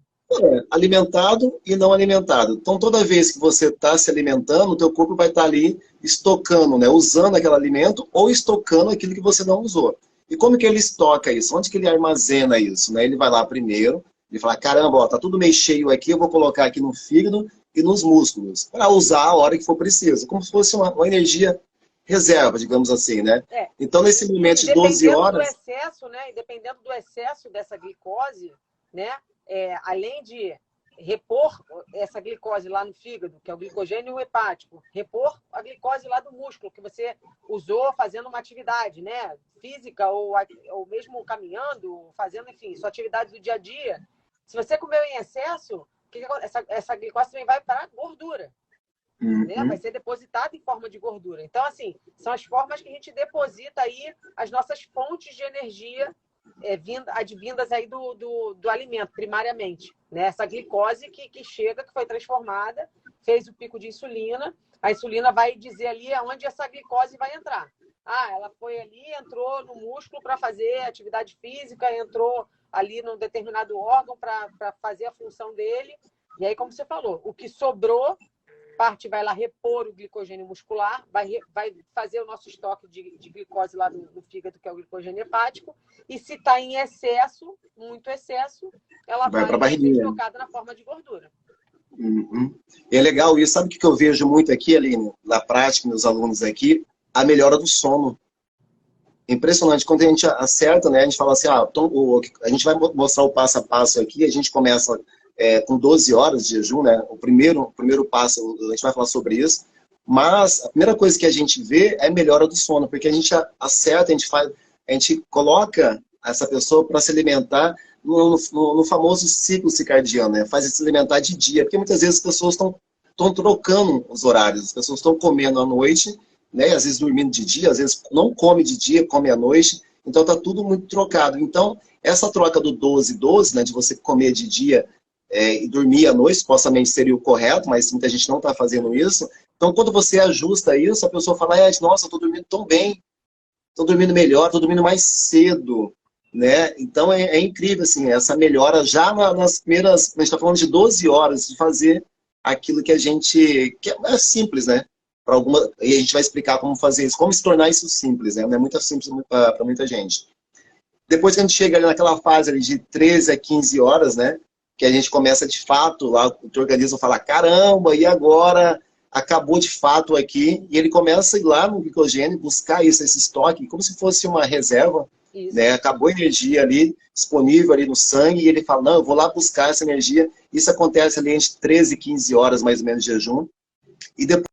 alimentado e não alimentado. Então, toda vez que você está se alimentando, o teu corpo vai estar ali estocando, né? Usando aquele alimento ou estocando aquilo que você não usou. E como que ele estoca isso? Onde que ele armazena isso? Né? Ele vai lá primeiro, ele fala, caramba, ó, tá tudo meio cheio aqui, eu vou colocar aqui no fígado e nos músculos, para usar a hora que for preciso. Como se fosse uma energia reserva, digamos assim, né? É. Então, nesse momento E de 12 dependendo do horas... excesso, né? E dependendo do excesso dessa glicose, né? Além de repor essa glicose lá no fígado, que é o glicogênio hepático, repor a glicose lá do músculo que você usou fazendo uma atividade, né? Física ou mesmo caminhando, fazendo, enfim, sua atividade do dia a dia. Se você comeu em excesso, essa glicose também vai para a gordura. Né? Vai ser depositada em forma de gordura. Então, assim, são as formas que a gente deposita aí as nossas fontes de energia advindas aí do alimento, primariamente. Né? Essa glicose que chega, que foi transformada, fez o pico de insulina, a insulina vai dizer ali aonde essa glicose vai entrar. Ah, ela foi ali, entrou no músculo para fazer atividade física, entrou ali num determinado órgão para fazer a função dele. E aí, como você falou, o que sobrou parte vai lá repor o glicogênio muscular, vai fazer o nosso estoque de glicose lá no fígado, que é o glicogênio hepático, e se está em excesso, muito excesso, ela Vai para a vai ser barriguinha. estocada na forma de gordura. Uhum. É legal isso. Sabe o que eu vejo muito aqui, Aline, na prática, meus alunos aqui? A melhora do sono. Impressionante. Quando a gente acerta, né? A gente fala assim, a gente vai mostrar o passo a passo aqui, a gente começa com 12 horas de jejum, né? O primeiro passo, a gente vai falar sobre isso. Mas a primeira coisa que a gente vê é a melhora do sono, porque a gente acerta, a gente coloca essa pessoa para se alimentar no famoso ciclo circadiano, né? Faz se alimentar de dia, porque muitas vezes as pessoas estão trocando os horários, as pessoas estão comendo à noite, né? Às vezes dormindo de dia, às vezes não come de dia, come à noite, então tá tudo muito trocado. Então, essa troca do 12-12, né, de você comer de dia e dormir à noite, supostamente seria o correto, mas muita gente não está fazendo isso. Então, quando você ajusta isso, a pessoa fala, nossa, eu estou dormindo tão bem, estou dormindo melhor, estou dormindo mais cedo, né? Então, é incrível, assim, essa melhora já nas primeiras, a gente está falando de 12 horas de fazer aquilo que que é simples, né? E a gente vai explicar como fazer isso, como se tornar isso simples, né? Não é muito simples para muita gente. Depois que a gente chega ali naquela fase ali de 13 a 15 horas, né? Que a gente começa de fato, lá o teu organismo fala, caramba, e agora? Acabou de fato aqui, e ele começa a ir lá no glicogênio, buscar esse estoque, como se fosse uma reserva, né? Acabou a energia ali, disponível ali no sangue, e ele fala, não, eu vou lá buscar essa energia. Isso acontece ali entre 13 e 15 horas, mais ou menos, de jejum. E depois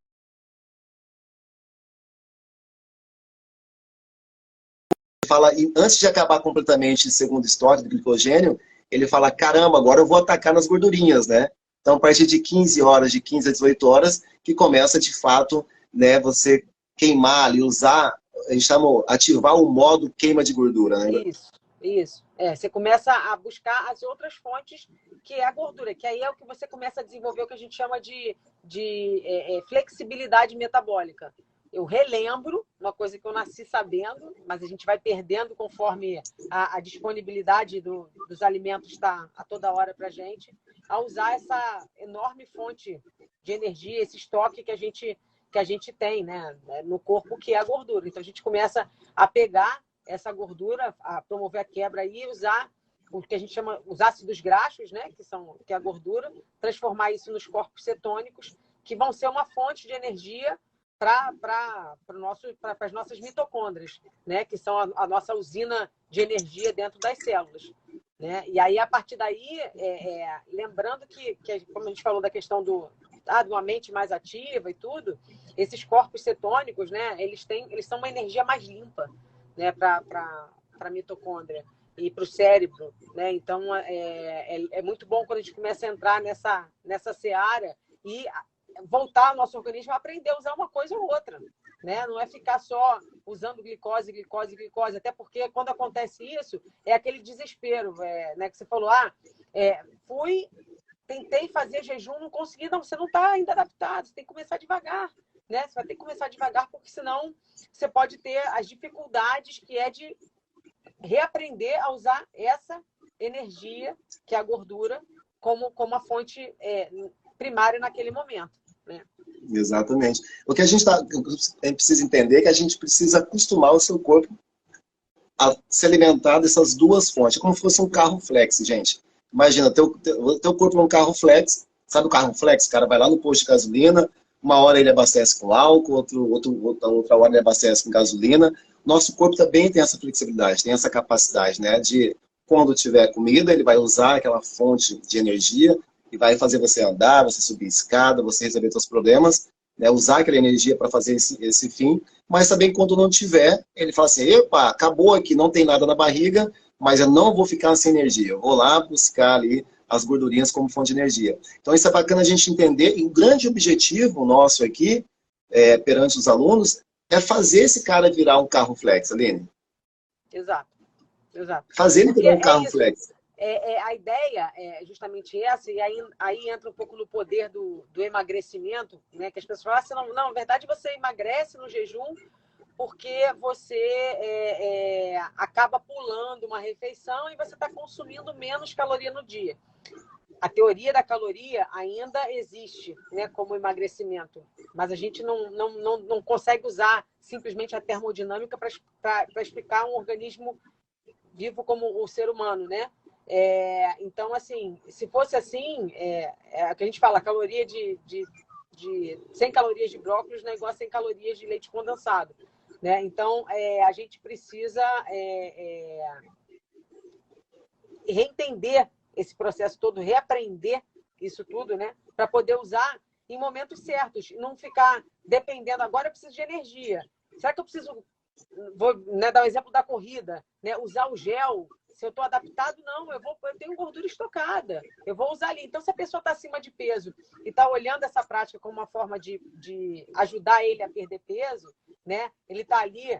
fala, e antes de acabar completamente o segundo estoque do glicogênio, ele fala, caramba, agora eu vou atacar nas gordurinhas, né? Então, a partir de 15 horas, de 15 a 18 horas, que começa, de fato, né, você queimar ali, usar, a gente chama, ativar o modo queima de gordura, né? Isso. Você começa a buscar as outras fontes, que é a gordura, que aí é o que você começa a desenvolver o que a gente chama de flexibilidade metabólica. Eu relembro uma coisa que eu nasci sabendo, mas a gente vai perdendo conforme a disponibilidade dos alimentos está a toda hora para a gente, a usar essa enorme fonte de energia, esse estoque que a gente tem, né, no corpo, que é a gordura. Então, a gente começa a pegar essa gordura, a promover a quebra e usar o que a gente chama os ácidos graxos, né, que é a gordura, transformar isso nos corpos cetônicos, que vão ser uma fonte de energia para as nossas mitocôndrias, né, que são a nossa usina de energia dentro das células. Né? E aí, a partir daí, lembrando que, como a gente falou da questão de uma mente mais ativa e tudo, esses corpos cetônicos, né, eles são uma energia mais limpa, né, para a mitocôndria e para o cérebro. Né? Então, é muito bom quando a gente começa a entrar nessa seara e voltar ao nosso organismo a aprender a usar uma coisa ou outra. Né? Não é ficar só usando glicose, glicose, glicose. Até porque, quando acontece isso, é aquele desespero, né, que você falou, Tentei fazer jejum, não consegui. Não, você não está ainda adaptado, você tem que começar devagar, né? Você vai ter que começar devagar, porque senão você pode ter as dificuldades que é de reaprender a usar essa energia, que é a gordura, como a fonte primária naquele momento, né? Exatamente. O que a gente precisa entender é que a gente precisa acostumar o seu corpo a se alimentar dessas duas fontes, como se fosse um carro flex, gente. Imagina, teu corpo é um carro flex, sabe o carro flex? O cara vai lá no posto de gasolina, uma hora ele abastece com álcool, outra hora ele abastece com gasolina. Nosso corpo também tem essa flexibilidade, tem essa capacidade, né, de quando tiver comida, ele vai usar aquela fonte de energia e vai fazer você andar, você subir escada, você resolver seus problemas, né, usar aquela energia para fazer esse fim, mas também quando não tiver, ele fala assim, epa, acabou aqui, não tem nada na barriga, mas eu não vou ficar sem energia, eu vou lá buscar ali as gordurinhas como fonte de energia. Então isso é bacana a gente entender, e o grande objetivo nosso aqui, perante os alunos, é fazer esse cara virar um carro flex, Aline. Exato, exato. Fazer ele virar um carro isso. flex. A ideia é justamente essa, e aí entra um pouco no poder do emagrecimento, né? Que as pessoas falam assim, não, na verdade você emagrece no jejum porque você acaba pulando uma refeição e você está consumindo menos caloria no dia. A teoria da caloria ainda existe, né, como emagrecimento, mas a gente não consegue usar simplesmente a termodinâmica para explicar um organismo vivo como o ser humano, né? Então, assim, se fosse assim, o que a gente fala, caloria de 100 calorias de brócolis não é igual a 100 calorias de leite condensado, né? Então, a gente precisa reentender esse processo todo, reaprender isso tudo, né? Para poder usar em momentos certos, não ficar dependendo, agora eu preciso de energia. Será que eu preciso, vou, né, dar o exemplo da corrida, né? Usar o gel? Se eu estou adaptado, não, eu tenho gordura estocada, eu vou usar ali. Então, se a pessoa está acima de peso e está olhando essa prática como uma forma de ajudar ele a perder peso, né? Ele está ali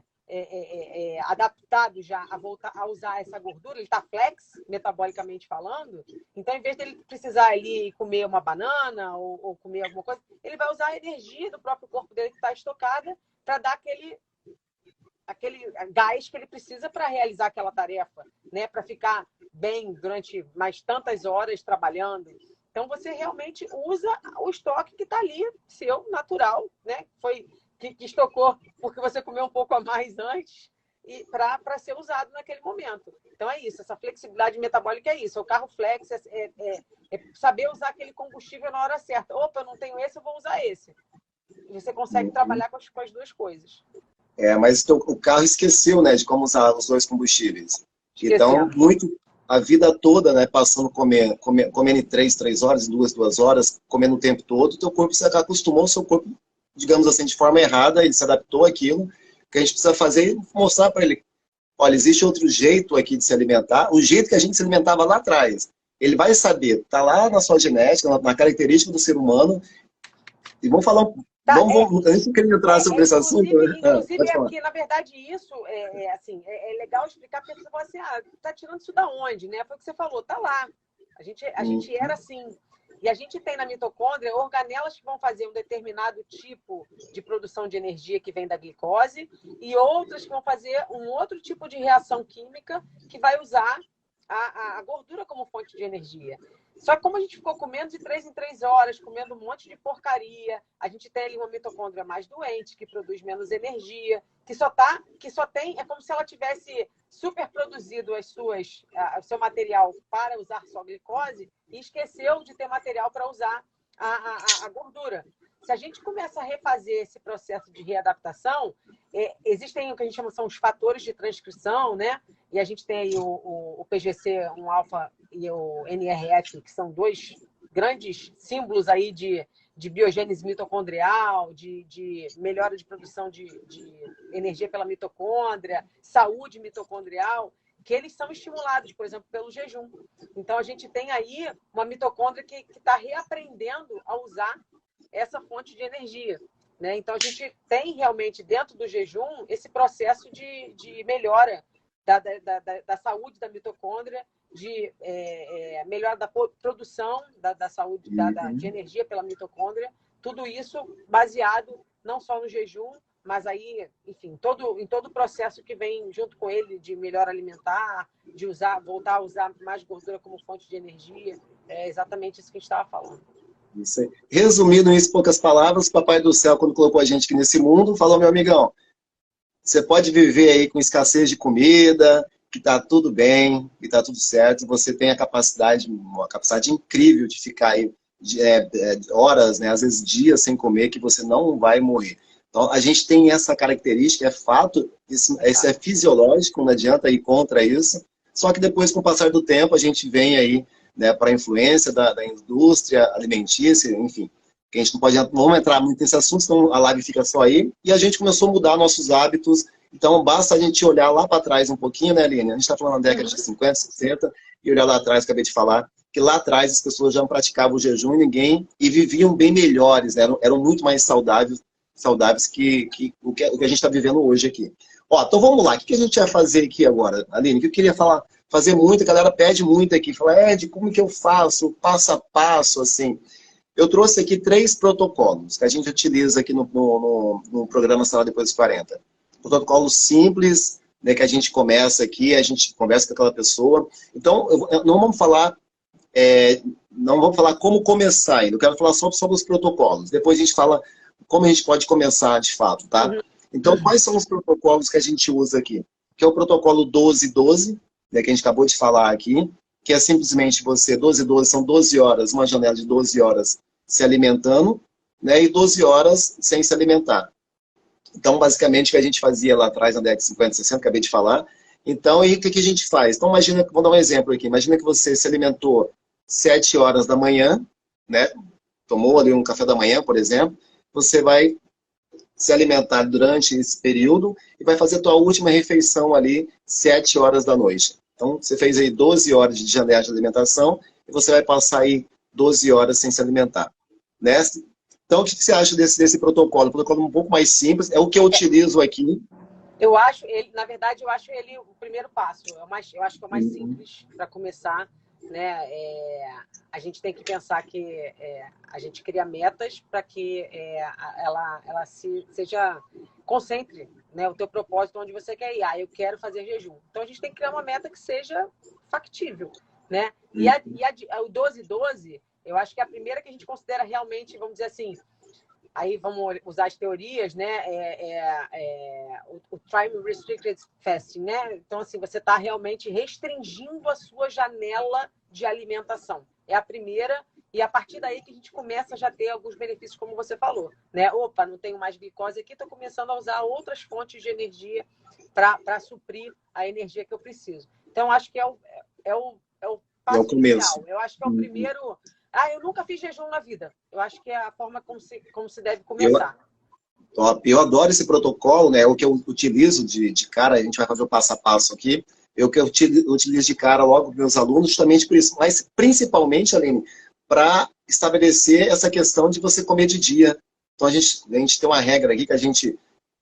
adaptado já a voltar a usar essa gordura, ele está flex, metabolicamente falando, então, em vez dele precisar ali comer uma banana ou comer alguma coisa, ele vai usar a energia do próprio corpo dele que está estocada para dar aquele gás que ele precisa para realizar aquela tarefa, né? Para ficar bem durante mais tantas horas trabalhando. Então, você realmente usa o estoque que está ali, seu, natural, né? Que estocou porque você comeu um pouco a mais antes e para ser usado naquele momento. Então, é isso. Essa flexibilidade metabólica é isso. O carro flex é saber usar aquele combustível na hora certa. Opa, eu não tenho esse, eu vou usar esse. Você consegue trabalhar com as duas coisas. Mas o carro esqueceu, né, de como usar os dois combustíveis. Então, Esquecendo. a vida toda, né, passando comendo em 3 horas, em 2 horas, comendo o tempo todo, o teu corpo se acostumou, o seu corpo, digamos assim, de forma errada, ele se adaptou àquilo. O que a gente precisa fazer é mostrar para ele, olha, existe outro jeito aqui de se alimentar, o jeito que a gente se alimentava lá atrás. Ele vai saber, tá lá na sua genética, na característica do ser humano, e vamos falar antes de eu entrar sobre esse assunto. Inclusive aqui, na verdade, isso assim, legal explicar, porque você fala assim, tá tirando isso da onde, né? Foi o que você falou, tá lá. A gente era assim. E a gente tem na mitocôndria organelas que vão fazer um determinado tipo de produção de energia que vem da glicose e outras que vão fazer um outro tipo de reação química que vai usar a gordura como fonte de energia. Só que como a gente ficou comendo de 3 em 3 horas, comendo um monte de porcaria, a gente tem ali uma mitocôndria mais doente, que produz menos energia, que só tem, é como se ela tivesse superproduzido o seu material para usar só glicose e esqueceu de ter material para usar a gordura. Se a gente começa a refazer esse processo de readaptação, existem o que a gente chama são os fatores de transcrição, né? E a gente tem aí o PGC1-alfa e o NRF, que são dois grandes símbolos aí de biogênese mitocondrial, de melhora de produção de energia pela mitocôndria, saúde mitocondrial, que eles são estimulados, por exemplo, pelo jejum. Então, a gente tem aí uma mitocôndria que está reaprendendo a usar essa fonte de energia, né? Então, a gente tem realmente dentro do jejum esse processo de melhora da saúde da mitocôndria, de melhora da produção da saúde, de energia pela mitocôndria, tudo isso baseado não só no jejum, mas aí, enfim, em todo o processo que vem junto com ele de melhor alimentar, de voltar a usar mais gordura como fonte de energia. É exatamente isso que a gente estava falando. Isso aí. Resumindo isso em poucas palavras, Papai do Céu, quando colocou a gente aqui nesse mundo, falou, meu amigão, você pode viver aí com escassez de comida, que tá tudo bem, que tá tudo certo, você tem uma capacidade incrível de ficar aí horas, né, às vezes dias sem comer, que você não vai morrer. Então, a gente tem essa característica, é fato, isso é fisiológico, não adianta ir contra isso, só que depois, com o passar do tempo, a gente vem aí, né, para a influência da indústria alimentícia, enfim, que a gente não vamos entrar muito nesse assunto, senão a live fica só aí, e a gente começou a mudar nossos hábitos, então basta a gente olhar lá para trás um pouquinho, né, Aline? A gente está falando da década de 50, 60, e olhar lá atrás, acabei de falar, que lá atrás as pessoas já praticavam o jejum e viviam bem melhores, né? Eram muito mais saudáveis que o que a gente está vivendo hoje aqui. Ó, então vamos lá, o que a gente vai fazer aqui agora, Aline? O que eu queria fazer muito, a galera pede muito aqui, fala, Ed, como que eu faço, passo a passo, assim. Eu trouxe aqui 3 protocolos que a gente utiliza aqui no programa Sala Depois dos 40. Protocolo simples, né, que a gente começa aqui, a gente conversa com aquela pessoa. Então, não vamos falar como começar ainda, eu quero falar só sobre os protocolos. Depois a gente fala como a gente pode começar de fato, tá? Então, quais são os protocolos que a gente usa aqui? Que é o protocolo 12-12, né, que a gente acabou de falar aqui, que é simplesmente você, 12-12 são 12 horas, uma janela de 12 horas se alimentando, né, e 12 horas sem se alimentar. Então, basicamente, o que a gente fazia lá atrás, na década de 50, 60, acabei de falar. Então, e o que a gente faz? Então, imagina, vou dar um exemplo aqui, imagina que você se alimentou 7 horas da manhã, né, tomou ali um café da manhã, por exemplo, você vai se alimentar durante esse período e vai fazer a tua última refeição ali 7 horas da noite. Então, você fez aí 12 horas de janela de alimentação e você vai passar aí 12 horas sem se alimentar. Né? Então, o que você acha desse protocolo? Um protocolo um pouco mais simples, é o que eu utilizo aqui. Eu acho ele, na verdade, eu acho ele o primeiro passo. Eu acho que é o mais simples para começar, né? A gente tem que pensar que a gente cria metas para que ela seja concentre, né, o teu propósito onde você quer ir. Eu quero fazer jejum. Então a gente tem que criar uma meta que seja factível, né? E o 12-12, eu acho que é a primeira que a gente considera realmente, vamos dizer assim, aí vamos usar as teorias, né? O Time Restricted Fasting, né? Então, assim, você está realmente restringindo a sua janela de alimentação. É a primeira, e a partir daí que a gente começa a já ter alguns benefícios, como você falou, né? Opa, não tenho mais glicose aqui, estou começando a usar outras fontes de energia para suprir a energia que eu preciso. Então, acho que é o passo inicial. Eu acho que é o primeiro... eu nunca fiz jejum na vida. Eu acho que é a forma como se deve começar. Eu adoro esse protocolo, né? O que eu utilizo de cara, a gente vai fazer o passo a passo aqui. O que eu utilizo de cara logo com meus alunos, justamente por isso. Mas principalmente, Aline, para estabelecer essa questão de você comer de dia. Então a gente tem uma regra aqui que a gente,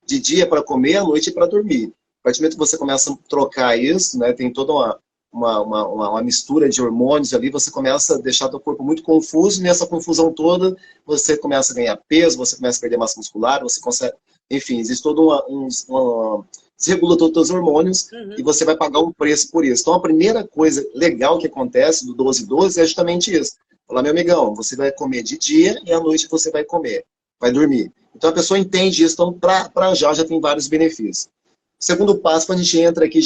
de dia é para comer, à noite é para dormir. A partir do momento que você começa a trocar isso, né? Tem toda uma mistura de hormônios ali, você começa a deixar teu corpo muito confuso, e nessa confusão toda, você começa a ganhar peso, você começa a perder massa muscular, você consegue... Enfim, existe todo você regula todos os teus hormônios e você vai pagar um preço por isso. Então, a primeira coisa legal que acontece do 12-12 é justamente isso. Falar, meu amigão, você vai comer de dia e à noite você vai comer, vai dormir. Então, a pessoa entende isso, então, para já tem vários benefícios. Segundo passo, quando a gente entra aqui, a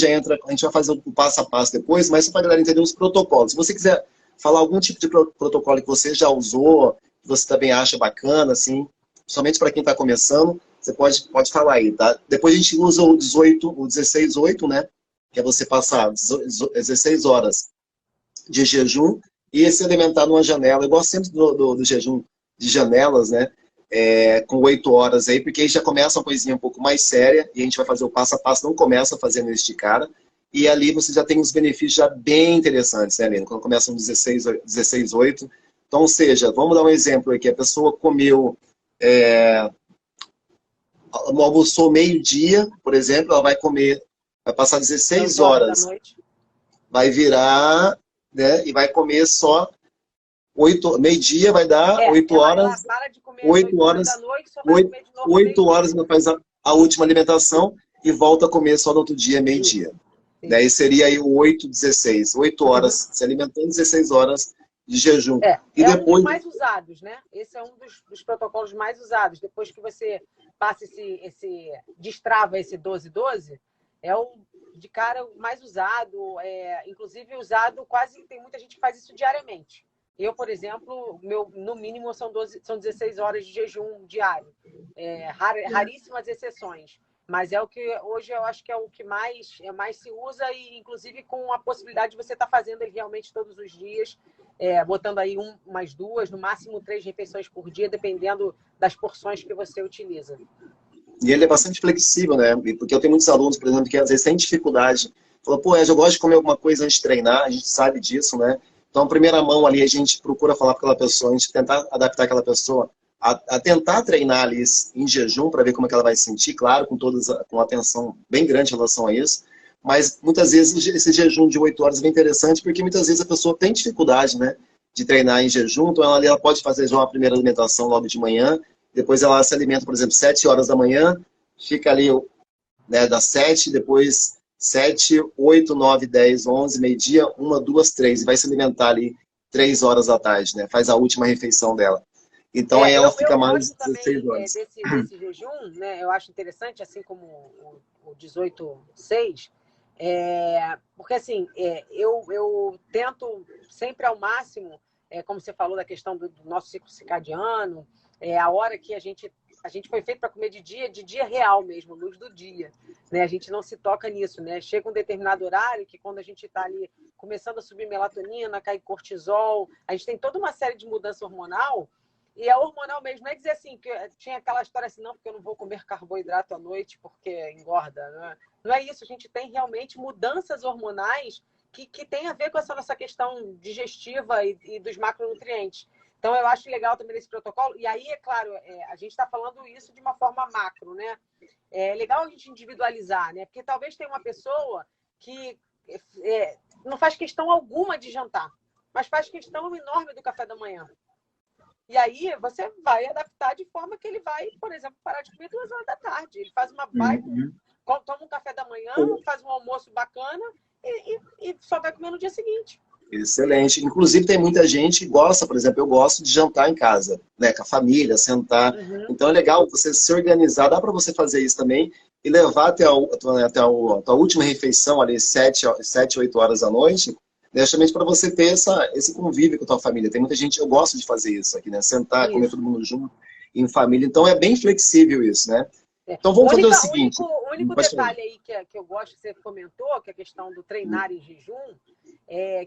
gente vai fazer o passo a passo depois, mas só para a galera entender os protocolos. Se você quiser falar algum tipo de protocolo que você já usou, que você também acha bacana, assim, somente para quem está começando, você pode falar aí, tá? Depois a gente usa o 16-8, né? Que é você passar 16 horas de jejum e se alimentar numa janela. Eu gosto sempre do jejum de janelas, né? Com 8 horas aí, porque aí já começa uma coisinha um pouco mais séria e a gente vai fazer o passo a passo, não começa fazendo isso de cara. E ali você já tem uns benefícios já bem interessantes, né, Lino? Quando começa um 16-8. Então, ou seja, vamos dar um exemplo aqui. A pessoa comeu... almoçou meio-dia, por exemplo, ela vai passar 16 horas. Vai virar né? E vai comer só meio-dia, vai dar 8 horas. Ela para de comer às 8 8 horas horas, da noite, só vai comer de novo 8 meio-dia. horas ela faz a última alimentação e volta a comer só no outro dia, meio-dia. Daí seria aí o 8-16. 8 horas se alimentando, 16 horas de jejum. E depois... um dos mais usados, né? Esse é um dos protocolos mais usados. Depois que você passa destrava esse 12-12, é o de cara mais usado, inclusive usado quase, tem muita gente que faz isso diariamente. Eu, por exemplo, no mínimo são 16 horas de jejum diário. Raríssimas exceções. Mas é o que hoje eu acho que é o que mais se usa, e inclusive com a possibilidade de você estar fazendo ele realmente todos os dias, botando aí umas 2, no máximo 3 refeições por dia, dependendo das porções que você utiliza. E ele é bastante flexível, né? Porque eu tenho muitos alunos, por exemplo, que às vezes têm dificuldade. Falam, pô, eu gosto de comer alguma coisa antes de treinar, a gente sabe disso, né? Então, a primeira mão ali, a gente procura falar com aquela pessoa, a gente tentar adaptar aquela pessoa a tentar treinar ali em jejum para ver como é que ela vai se sentir, claro, com atenção bem grande em relação a isso. Mas muitas vezes esse jejum de 8 horas é bem interessante, porque muitas vezes a pessoa tem dificuldade, né, de treinar em jejum, então ela pode fazer já uma primeira alimentação logo de manhã, depois ela se alimenta, por exemplo, 7 horas da manhã, fica ali, né, das 7, depois 7, 8, 9, 10, 11, meio-dia, 1, 2, 3, e vai se alimentar ali 3 horas da tarde, né, faz a última refeição dela. Então aí ela fica mais 16 horas. Desse jejum, né, eu acho interessante, assim como o 18-6, porque assim, eu tento sempre ao máximo, como você falou da questão do nosso ciclo circadiano, a hora que a gente foi feito para comer de dia real mesmo, luz do dia, né? A gente não se toca nisso, né? Chega um determinado horário que quando a gente está ali começando a subir melatonina, cair cortisol, a gente tem toda uma série de mudança hormonal. E é hormonal mesmo, não é dizer assim, que tinha aquela história assim, não, porque eu não vou comer carboidrato à noite porque engorda, né? Não é isso, a gente tem realmente mudanças hormonais que tem a ver com essa nossa questão digestiva e dos macronutrientes. Então, eu acho legal também esse protocolo. E aí, é claro, a gente está falando isso de uma forma macro, né? É legal a gente individualizar, né? Porque talvez tenha uma pessoa que não faz questão alguma de jantar, mas faz questão enorme do café da manhã. E aí você vai adaptar de forma que ele vai, por exemplo, parar de comer 2 horas da tarde. Ele faz toma um café da manhã, faz um almoço bacana e só vai comer no dia seguinte. Excelente. Inclusive tem muita gente que gosta, por exemplo, eu gosto de jantar em casa, né, com a família, sentar. Então é legal você se organizar, dá para você fazer isso também e levar até a última refeição ali, 7, 8 horas da noite, justamente para você ter esse convívio com a tua família. Tem muita gente, eu gosto de fazer isso aqui, né? Sentar, comer todo mundo junto, em família. Então é bem flexível isso, né? Então vamos fazer o seguinte. O único detalhe aí que eu gosto que você comentou, que é a questão do treinar em jejum,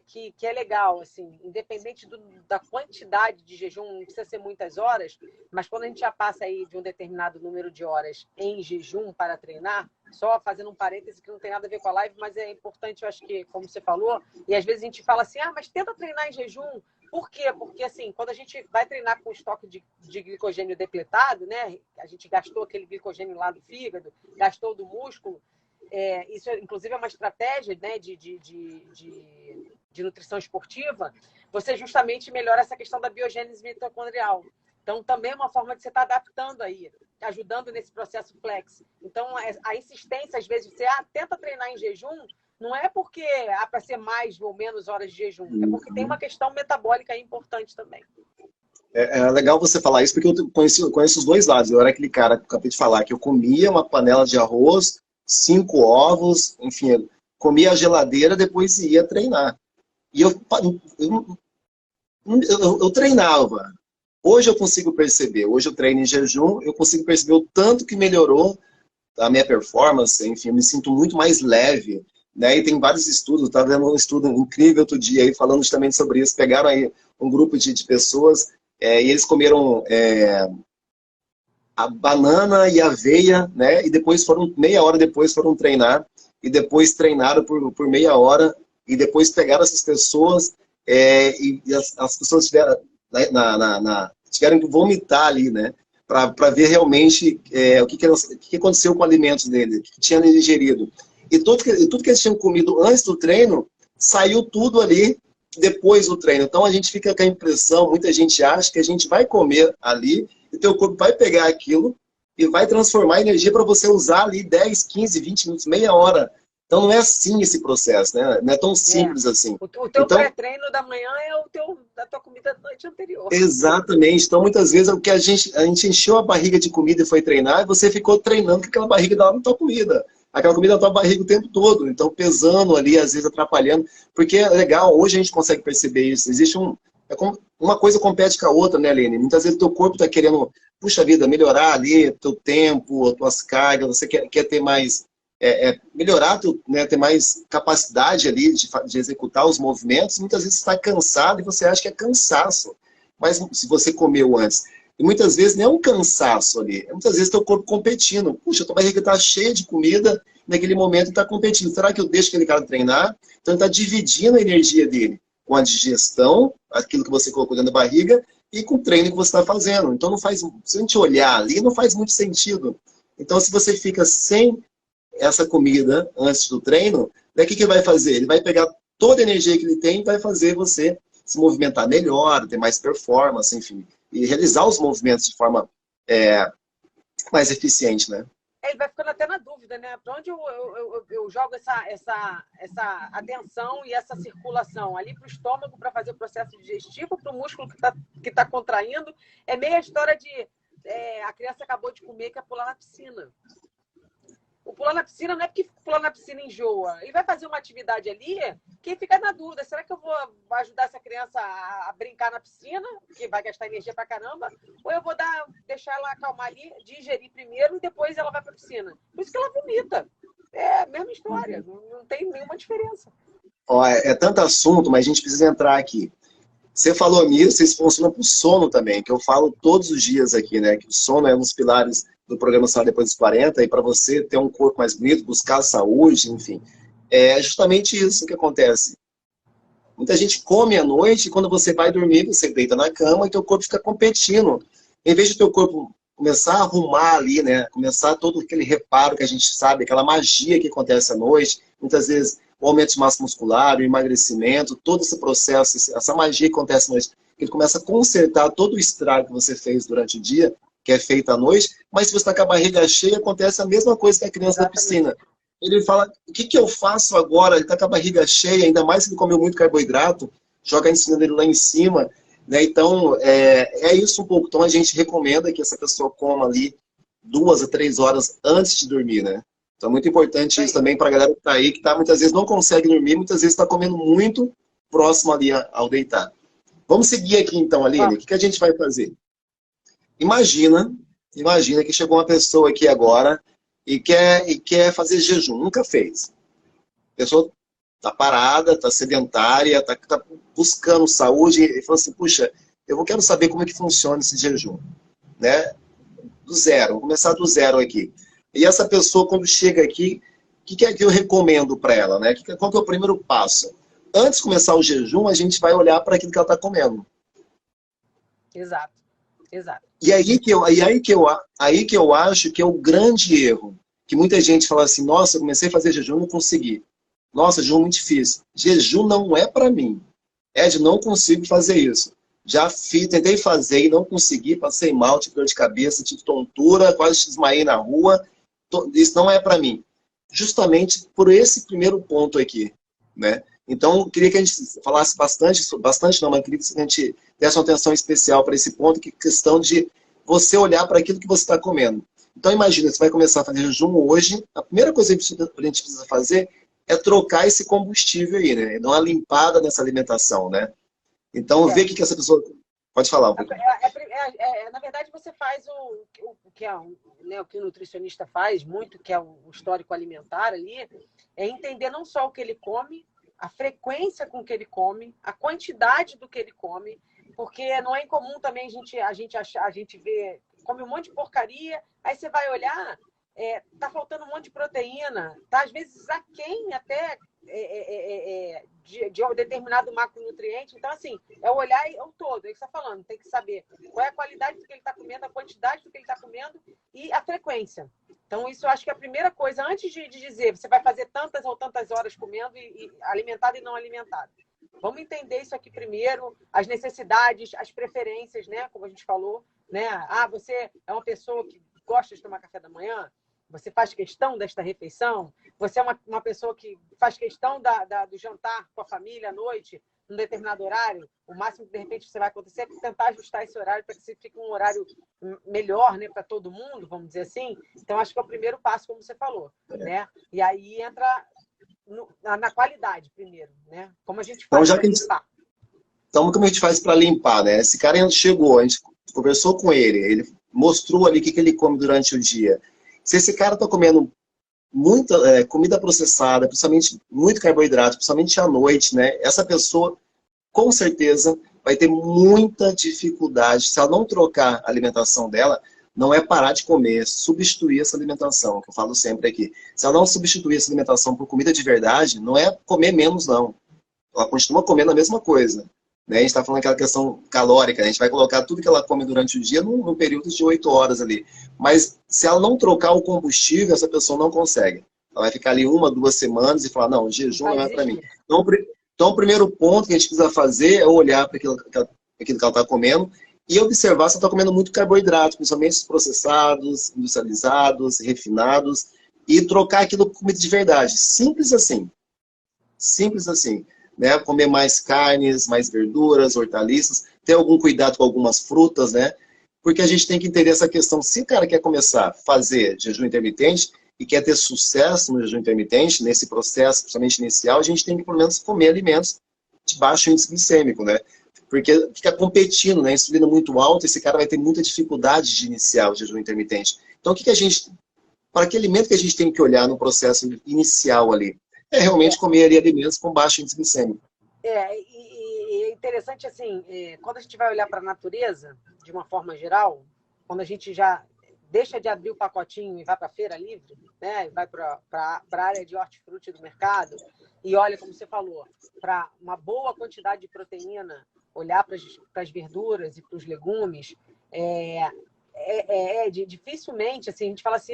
que é legal, assim, independente da quantidade de jejum, não precisa ser muitas horas, mas quando a gente já passa aí de um determinado número de horas em jejum para treinar, só fazendo um parêntese que não tem nada a ver com a live, mas é importante, eu acho que, como você falou, e às vezes a gente fala assim, mas tenta treinar em jejum. Por quê? Porque, assim, quando a gente vai treinar com estoque de glicogênio depletado, né? A gente gastou aquele glicogênio lá do fígado, gastou do músculo. Isso, inclusive, é uma estratégia, né, de nutrição esportiva. Você justamente melhora essa questão da biogênese mitocondrial. Então, também é uma forma de você estar adaptando aí, ajudando nesse processo flex. Então, a insistência, às vezes, você tenta treinar em jejum, não é porque há para ser mais ou menos horas de jejum, é porque tem uma questão metabólica importante também. É legal você falar isso, porque eu conheço os dois lados. Eu era aquele cara que eu acabei de falar, que eu comia uma panela de arroz, 5 ovos, enfim, eu comia a geladeira, depois ia treinar. E eu treinava. Hoje eu consigo perceber, hoje eu treino em jejum, eu consigo perceber o tanto que melhorou a minha performance, enfim, eu me sinto muito mais leve, né? E tem vários estudos, estava vendo um estudo incrível outro dia aí, falando justamente sobre isso, pegaram aí um grupo de pessoas e eles comeram a banana e a aveia, né? E depois meia hora depois foram treinar, e depois treinaram por meia hora, e depois pegaram essas pessoas e as pessoas tiveram que vomitar ali, né? Para ver realmente o que aconteceu com os alimentos dele, o que tinha digerido. E tudo que eles tinham comido antes do treino, saiu tudo ali depois do treino. Então a gente fica com a impressão, muita gente acha que a gente vai comer ali e teu corpo vai pegar aquilo e vai transformar energia para você usar ali 10, 15, 20 minutos, meia hora. Então não é assim esse processo, né? Não é tão É. simples assim. O teu Então, pré-treino da manhã é da tua comida da noite anterior. exatamente. Então muitas vezes é o que a gente encheu a barriga de comida e foi treinar, e você ficou treinando com aquela barriga da tua comida. Aquela comida na tua barriga o tempo todo. Então pesando ali, às vezes atrapalhando. Porque é legal, hoje a gente consegue perceber isso. Existe um. Uma coisa compete com a outra, né, Aline? Muitas vezes o teu corpo está querendo, puxa vida, melhorar ali teu tempo, as tuas cargas, você quer ter mais. Melhorar, né, ter mais capacidade ali de executar os movimentos. Muitas vezes você está cansado e você acha que é cansaço. Mas se você comeu antes. E muitas vezes não é um cansaço ali. Muitas vezes teu corpo competindo. Puxa, tua barriga está cheia de comida, naquele momento está competindo. Será que eu deixo aquele cara treinar? Então ele está dividindo a energia dele com a digestão, aquilo que você colocou dentro da barriga, e com o treino que você está fazendo. Então não faz, se a gente olhar ali, não faz muito sentido. Então se você fica sem essa comida antes do treino, daí o que ele vai fazer? Ele vai pegar toda a energia que ele tem e vai fazer você se movimentar melhor, ter mais performance, enfim, e realizar os movimentos de forma mais eficiente, né? Ele vai ficando até na dúvida, né? Para onde eu jogo essa atenção e essa circulação? Ali para o estômago para fazer o processo digestivo, para o músculo que tá contraindo. É meio a história de a criança acabou de comer, quer pular na piscina. O pular na piscina não é porque pular na piscina enjoa. Ele vai fazer uma atividade ali que fica na dúvida. Será que eu vou ajudar essa criança a brincar na piscina, que vai gastar energia pra caramba? Ou eu vou deixar ela acalmar ali, digerir primeiro e depois ela vai pra piscina? Por isso que ela vomita. É a mesma história. Não tem nenhuma diferença. Ó, é tanto assunto, mas a gente precisa entrar aqui. Você falou nisso, isso funciona para o sono também, que eu falo todos os dias aqui, né? Que o sono é um dos pilares do programa Saúde Depois dos 40, e para você ter um corpo mais bonito, buscar saúde, enfim. É justamente isso que acontece. Muita gente come à noite e quando você vai dormir, você deita na cama e teu corpo fica competindo. Em vez de teu corpo começar a arrumar ali, né? Começar todo aquele reparo que a gente sabe, aquela magia que acontece à noite, muitas vezes o aumento de massa muscular, o emagrecimento, todo esse processo, essa magia que acontece à noite, ele começa a consertar todo o estrago que você fez durante o dia, que é feito à noite, mas se você está com a barriga cheia, acontece a mesma coisa que a criança da piscina. Ele fala, o que eu faço agora? Ele está com a barriga cheia, ainda mais se ele comeu muito carboidrato, joga a insulina dele lá em cima, né? Então, é isso um pouco. Então, a gente recomenda que essa pessoa coma ali 2 a 3 horas antes de dormir, né? Então, é muito importante isso também para a galera que está aí, que muitas vezes não consegue dormir, muitas vezes está comendo muito próximo ali ao deitar. Vamos seguir aqui então, Aline. O que a gente vai fazer? Imagina que chegou uma pessoa aqui agora e quer fazer jejum, nunca fez. A pessoa está parada, está sedentária, está buscando saúde e falou assim, puxa, quero saber como é que funciona esse jejum, né? Do zero, vou começar do zero aqui. E essa pessoa, quando chega aqui, o que é que eu recomendo para ela, né? Qual que é o primeiro passo? Antes de começar o jejum, a gente vai olhar para aquilo que ela está comendo. Exato, exato. E aí que eu acho que é o grande erro. Que muita gente fala assim, nossa, eu comecei a fazer jejum e não consegui. Nossa, jejum é muito difícil. Jejum não é para mim. Não consigo fazer isso. Já tentei fazer e não consegui, passei mal, tive dor de cabeça, tive tontura, quase desmaiei na rua. Isso não é para mim. Justamente por esse primeiro ponto aqui, né? Então, eu queria que a gente falasse bastante não, mas eu queria que a gente desse uma atenção especial para esse ponto, que é questão de você olhar para aquilo que você está comendo. Então, imagina, você vai começar a fazer jejum hoje, a primeira coisa que a gente precisa fazer é trocar esse combustível aí, né? Dar uma limpada nessa alimentação, né? Então, ver o que essa pessoa... Pode falar um pouquinho. Na verdade, você faz né, o que o nutricionista faz muito, que é o histórico alimentar ali, é entender não só o que ele come, a frequência com que ele come, a quantidade do que ele come, porque não é incomum também a gente ver, come um monte de porcaria, aí você vai olhar, tá faltando um monte de proteína, tá às vezes aquém até de um determinado macronutriente. Então, assim, é o olhar o todo, é o que você está falando, tem que saber qual é a qualidade do que ele está comendo, a quantidade do que ele está comendo e a frequência. Então, isso eu acho que é a primeira coisa, antes de dizer você vai fazer tantas ou tantas horas comendo e alimentado e não alimentado. Vamos entender isso aqui primeiro, as necessidades, as preferências, né? Como a gente falou, né? Ah, você é uma pessoa que gosta de tomar café da manhã? Você faz questão desta refeição? Você é uma pessoa que faz questão do jantar com a família à noite, num determinado horário? O máximo que, de repente, você vai acontecer é tentar ajustar esse horário para que você fique um horário melhor, né, para todo mundo, vamos dizer assim. Então, acho que é o primeiro passo, como você falou, né? E aí entra na qualidade primeiro, né? Como a gente faz para limpar. Então, como a gente faz para limpar, né? Esse cara chegou, a gente conversou com ele mostrou ali o que ele come durante o dia. Se esse cara está comendo muita comida processada, principalmente muito carboidrato, principalmente à noite, né? Essa pessoa, com certeza, vai ter muita dificuldade. Se ela não trocar a alimentação dela, não é parar de comer, substituir essa alimentação, que eu falo sempre aqui. Se ela não substituir essa alimentação por comida de verdade, não é comer menos, não. Ela continua comendo a mesma coisa. Né? A gente está falando aquela questão calórica, né? A gente vai colocar tudo que ela come durante o dia num período de 8 horas ali. Mas se ela não trocar o combustível, essa pessoa não consegue. Ela vai ficar ali 1, 2 semanas e falar, não, jejum não é para mim. Então, o primeiro ponto que a gente precisa fazer é olhar para aquilo que ela está comendo e observar se ela está comendo muito carboidrato, principalmente os processados, industrializados, refinados, e trocar aquilo por comida de verdade. Simples assim. Simples assim. Né? Comer mais carnes, mais verduras, hortaliças, ter algum cuidado com algumas frutas, né? Porque a gente tem que entender essa questão. Se o cara quer começar a fazer jejum intermitente e quer ter sucesso no jejum intermitente, nesse processo, principalmente inicial, a gente tem que, pelo menos, comer alimentos de baixo índice glicêmico, né? Porque fica competindo, né? Insulina muito alta, esse cara vai ter muita dificuldade de iniciar o jejum intermitente. Então, para que alimento que a gente tem que olhar no processo inicial ali? É realmente comer ali alimentos com baixo índice glicêmico. E é interessante, assim, quando a gente vai olhar para a natureza, de uma forma geral, quando a gente já deixa de abrir o pacotinho e vai para a feira livre, né, e vai para a área de hortifruti do mercado, e olha, como você falou, para uma boa quantidade de proteína, olhar para as verduras e para os legumes, dificilmente, assim, a gente fala assim,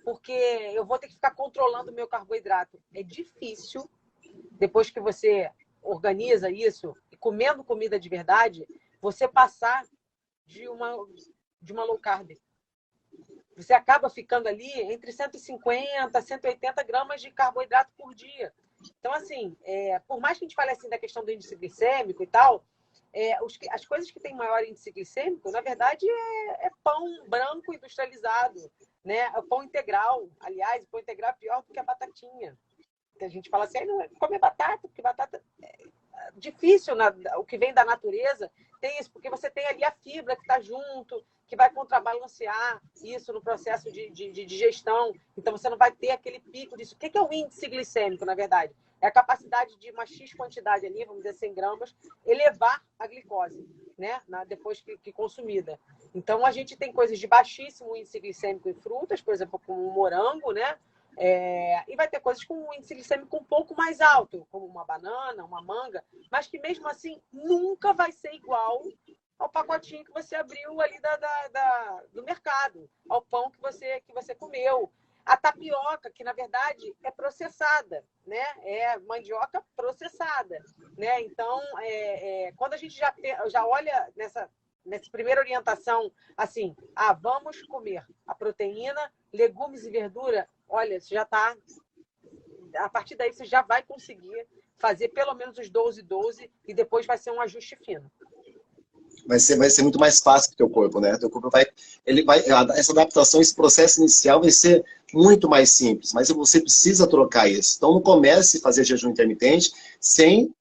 porque eu vou ter que ficar controlando o meu carboidrato. É difícil, depois que você organiza isso, e comendo comida de verdade, você passar de uma low carb. Você acaba ficando ali entre 150 e 180 gramas de carboidrato por dia. Então, assim, por mais que a gente fale assim da questão do índice glicêmico e tal, as coisas que têm maior índice glicêmico, na verdade, é pão branco industrializado, né? É pão integral. Aliás, o pão integral é pior do que a batatinha. Que a gente fala assim, não comer batata, porque batata é difícil, o que vem da natureza tem isso, porque você tem ali a fibra que está junto, que vai contrabalancear isso no processo de digestão. Então, você não vai ter aquele pico disso. O que é o índice glicêmico, na verdade? É a capacidade de uma X quantidade ali, vamos dizer 100 gramas, elevar a glicose, né? Depois que consumida. Então, a gente tem coisas de baixíssimo índice glicêmico em frutas, por exemplo, como o morango, né? E vai ter coisas com um índice glicêmico um pouco mais alto, como uma banana, uma manga, mas que mesmo assim nunca vai ser igual ao pacotinho que você abriu ali do mercado, ao pão que você comeu. A tapioca, que na verdade é processada, né? É mandioca processada, né? Então, quando a gente já olha nessa primeira orientação, assim, vamos comer a proteína, legumes e verdura, olha, você já está... A partir daí você já vai conseguir fazer pelo menos os 12-12 e depois vai ser um ajuste fino. Vai ser muito mais fácil para o teu corpo, né? Teu corpo essa adaptação, esse processo inicial vai ser muito mais simples, mas você precisa trocar isso. Então, não comece a fazer jejum intermitente sem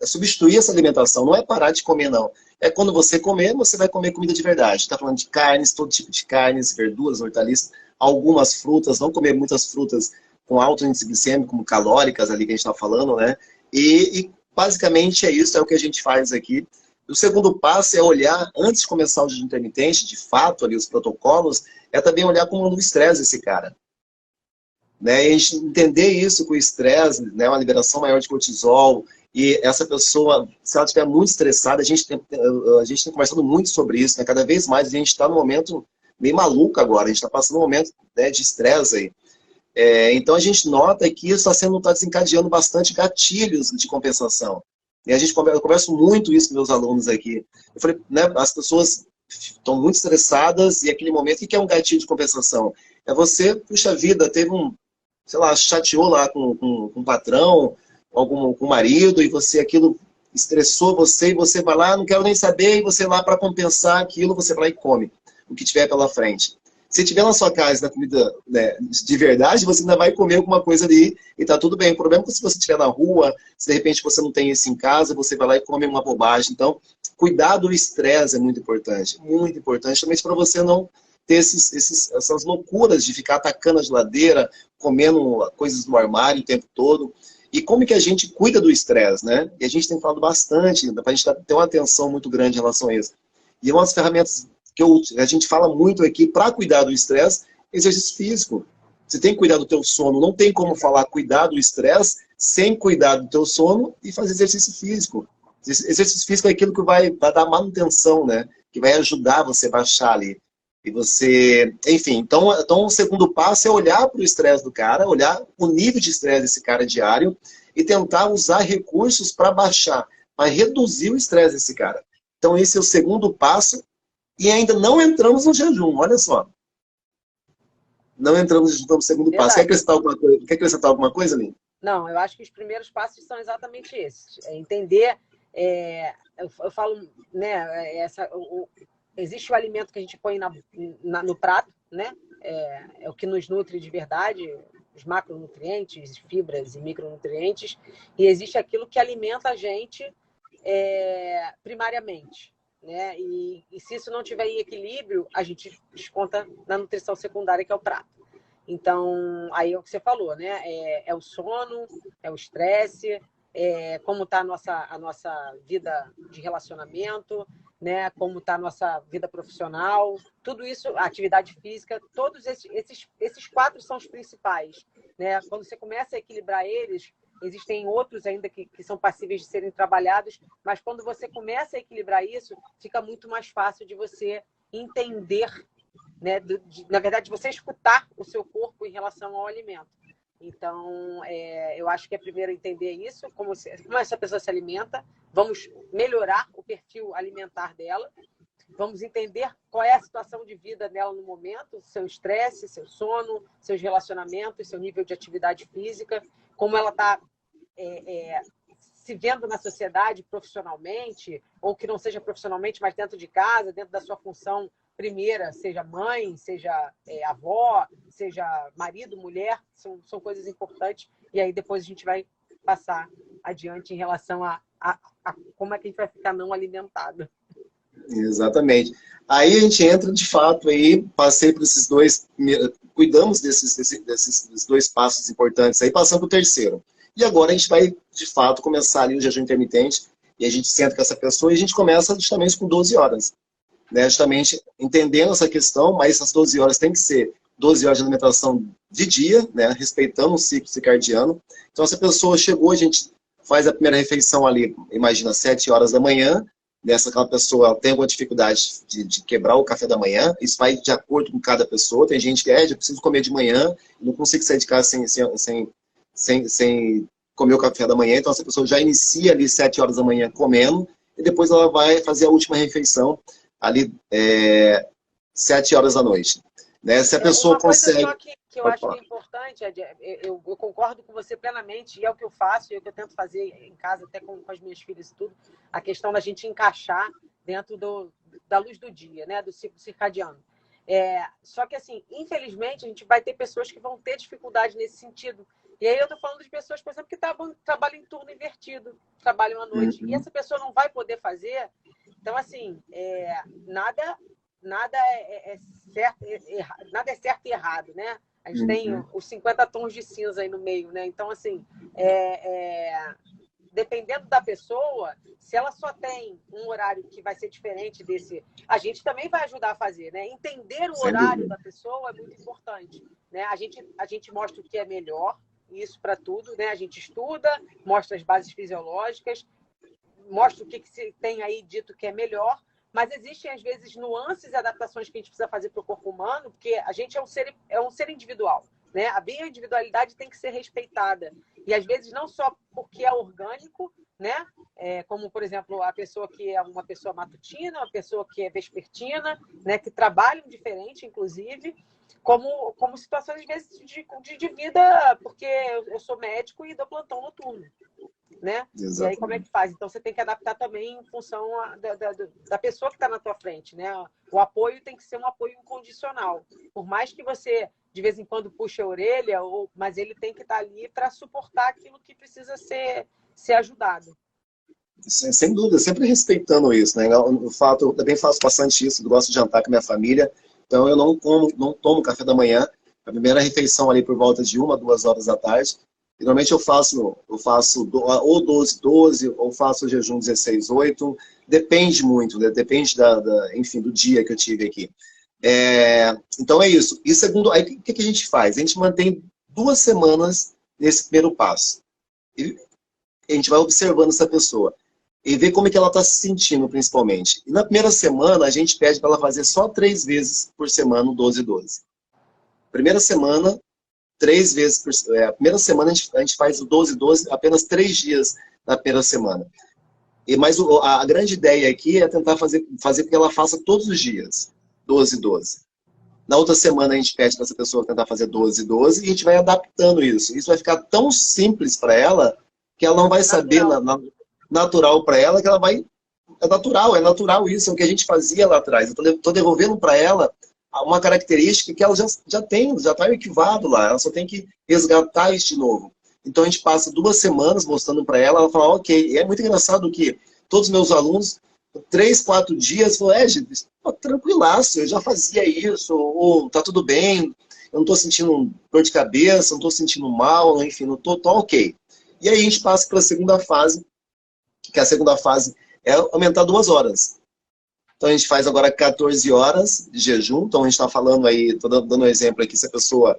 substituir essa alimentação. Não é parar de comer, não. É quando você comer, você vai comer comida de verdade. Está falando de carnes, todo tipo de carnes, verduras, hortaliças, algumas frutas, não comer muitas frutas com alto índice glicêmico, como calóricas ali que a gente está falando, né? E basicamente é isso, é o que a gente faz aqui. O segundo passo é olhar, antes de começar o jejum intermitente, de fato, ali os protocolos, é também olhar como o estresse esse cara. Né? E a gente entender isso com o estresse, né? Uma liberação maior de cortisol, e essa pessoa, se ela estiver muito estressada, a gente tem conversado muito sobre isso, né? Cada vez mais a gente está num momento meio maluco agora, a gente está passando um momento, né, de estresse aí. Então a gente nota que isso está desencadeando bastante gatilhos de compensação. E eu converso muito isso com meus alunos aqui. Eu falei, né, as pessoas estão muito estressadas e aquele momento, o que é um gatilho de compensação? É você, puxa vida, teve sei lá, chateou lá com o patrão, com o marido, e você, aquilo estressou você, e você vai lá, não quero nem saber, e você lá para compensar aquilo, você vai lá e come o que tiver pela frente. Se tiver na sua casa, na comida, né, de verdade, você ainda vai comer alguma coisa ali e tá tudo bem. O problema é que se você estiver na rua, se de repente você não tem isso em casa, você vai lá e come uma bobagem. Então, cuidar do estresse é muito importante, também para você não ter essas loucuras de ficar atacando a geladeira, comendo coisas do armário o tempo todo. E como que a gente cuida do estresse, né? E a gente tem falado bastante, para a gente ter uma atenção muito grande em relação a isso. E umas ferramentas que a gente fala muito aqui para cuidar do estresse, exercício físico. Você tem que cuidar do teu sono. Não tem como falar cuidar do estresse sem cuidar do teu sono e fazer exercício físico. Exercício físico é aquilo que vai dar manutenção, né? Que vai ajudar você a baixar ali. E você, enfim, então o segundo passo é olhar para o estresse do cara, olhar o nível de estresse desse cara diário e tentar usar recursos para baixar, para reduzir o estresse desse cara. Então esse é o segundo passo e ainda não entramos no jejum, olha só. Não entramos no jejum no segundo passo. Quer acrescentar alguma coisa, Aline? Não, eu acho que os primeiros passos são exatamente esses. É entender, eu falo, né, existe o alimento que a gente põe no prato, né? É o que nos nutre de verdade, os macronutrientes, fibras e micronutrientes, e existe aquilo que alimenta a gente primariamente, né? E se isso não tiver em equilíbrio, a gente desconta na nutrição secundária, que é o prato. Então, aí é o que você falou, né? É o sono, é o estresse, como está a nossa vida de relacionamento, né? Como está a nossa vida profissional, tudo isso, a atividade física, todos esses quatro são os principais, né? Quando você começa a equilibrar eles, existem outros ainda que são passíveis de serem trabalhados, mas quando você começa a equilibrar isso, fica muito mais fácil de você entender, né? Na verdade, você escutar o seu corpo em relação ao alimento. Então, eu acho que é primeiro entender isso, como essa pessoa se alimenta, vamos melhorar o perfil alimentar dela, vamos entender qual é a situação de vida dela no momento, seu estresse, seu sono, seus relacionamentos, seu nível de atividade física, como ela está se vendo na sociedade profissionalmente, ou que não seja profissionalmente, mas dentro de casa, dentro da sua função primeira, seja mãe, seja avó, seja marido, mulher, são coisas importantes. E aí depois a gente vai passar adiante em relação a como é que a gente vai ficar não alimentado. Exatamente. Aí a gente entra, de fato, aí passei por esses dois, cuidamos desses dois passos importantes aí, passando para o terceiro. E agora a gente vai, de fato, começar ali o jejum intermitente, e a gente senta com essa pessoa e a gente começa justamente com 12 horas. Né? Justamente entendendo essa questão, mas essas 12 horas tem que ser 12 horas de alimentação de dia, né? Respeitando o ciclo circadiano. Então, essa pessoa chegou, a gente faz a primeira refeição ali, imagina, 7 horas da manhã, aquela pessoa tem alguma dificuldade de quebrar o café da manhã, isso vai de acordo com cada pessoa. Tem gente que eu preciso comer de manhã, não consigo sair de casa sem comer o café da manhã, então essa pessoa já inicia ali 7 horas da manhã comendo, e depois ela vai fazer a última refeição ali 7 horas da noite. Né? Se a pessoa consegue... Uma coisa só que eu acho que é importante, eu concordo com você plenamente, e é o que eu faço, e é o que eu tento fazer em casa, até com as minhas filhas e tudo, a questão da gente encaixar dentro da luz do dia, né? Do ciclo circadiano. Só que, assim, infelizmente, a gente vai ter pessoas que vão ter dificuldade nesse sentido. E aí eu estou falando de pessoas, por exemplo, que trabalham em turno invertido, trabalham à noite, e essa pessoa não vai poder fazer. Então, assim, nada é certo, nada é certo e errado, né? A gente tem os 50 tons de cinza aí no meio, né? Então, assim, dependendo da pessoa, se ela só tem um horário que vai ser diferente desse, a gente também vai ajudar a fazer, né? Entender o horário da pessoa é muito importante, né? A gente mostra o que é melhor, isso para tudo, né? A gente estuda, mostra as bases fisiológicas, mostra o que se tem aí dito que é melhor, mas existem, às vezes, nuances e adaptações que a gente precisa fazer para o corpo humano, porque a gente é um ser individual, né? A bioindividualidade tem que ser respeitada. E, às vezes, não só porque é orgânico, né? Como, por exemplo, a pessoa que é uma pessoa matutina, uma pessoa que é vespertina, né? Que trabalham diferente, inclusive, como situações, às vezes, de vida, porque eu sou médico e dou plantão noturno, né? E aí, como é que Exatamente. faz? Então, você tem que adaptar também em função da pessoa que está na tua frente, né? O apoio tem que ser um apoio incondicional. Por mais que você, de vez em quando, puxe a orelha, mas ele tem que estar ali para suportar aquilo que precisa ser ajudado. Sem dúvida, sempre respeitando isso, né? O fato, eu também faço bastante isso, eu gosto de jantar com a minha família, então eu não tomo café da manhã, a primeira refeição ali por volta de 1, 2 horas da tarde. Geralmente ou 12, ou faço o jejum 16, 8, depende muito, né? Depende enfim, do dia que eu tive aqui. Então é isso. E segundo, aí o que a gente faz? A gente mantém 2 semanas nesse primeiro passo. E a gente vai observando essa pessoa e ver como é que ela está se sentindo, principalmente. E na primeira semana, a gente pede para ela fazer só 3 vezes por semana o 12-12. Primeira semana, 3 vezes por semana. A primeira semana a gente faz o 12-12 apenas 3 dias na primeira semana. Mas a grande ideia aqui é tentar fazer com que ela faça todos os dias 12-12. Na outra semana a gente pede para essa pessoa tentar fazer 12-12 e a gente vai adaptando isso. Isso vai ficar tão simples para ela que ela não vai saber natural para ela, que ela vai. É natural isso, é o que a gente fazia lá atrás. Eu estou devolvendo para ela uma característica que ela já tem, já está arquivado lá, ela só tem que resgatar isso de novo. Então a gente passa 2 semanas mostrando para ela, ela fala, ok. E é muito engraçado que todos os meus alunos, 3, 4 dias, falam, gente, tranquilaço, eu já fazia isso, ou tá tudo bem, eu não estou sentindo dor de cabeça, não estou sentindo mal, enfim, não tô ok. E aí a gente passa para a segunda fase, que a segunda fase é aumentar 2 horas. Então a gente faz agora 14 horas de jejum. Então a gente está falando aí, estou dando um exemplo aqui, se a pessoa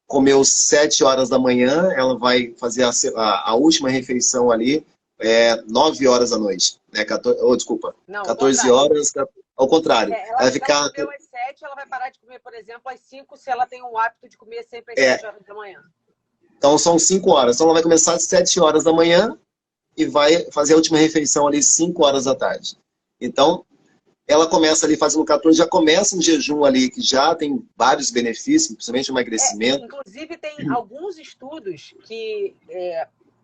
comeu 7 horas da manhã, ela vai fazer a última refeição ali 9 horas da noite. Né? Desculpa, Não, 14 horas, ao contrário. Ela, Ela vai se ela ficar. comeu às 7, ela vai parar de comer, por exemplo, às 5, se ela tem o hábito de comer sempre às É, 7 horas da manhã. então são 5 horas. Então ela vai começar às 7 horas da manhã e vai fazer a última refeição ali 5 horas da tarde. Então, ela começa ali fazendo 14, já começa um jejum ali que já tem vários benefícios, principalmente o emagrecimento. Inclusive, tem alguns estudos que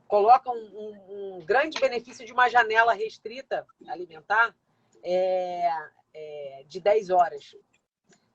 colocam um grande benefício de uma janela restrita alimentar de 10 horas.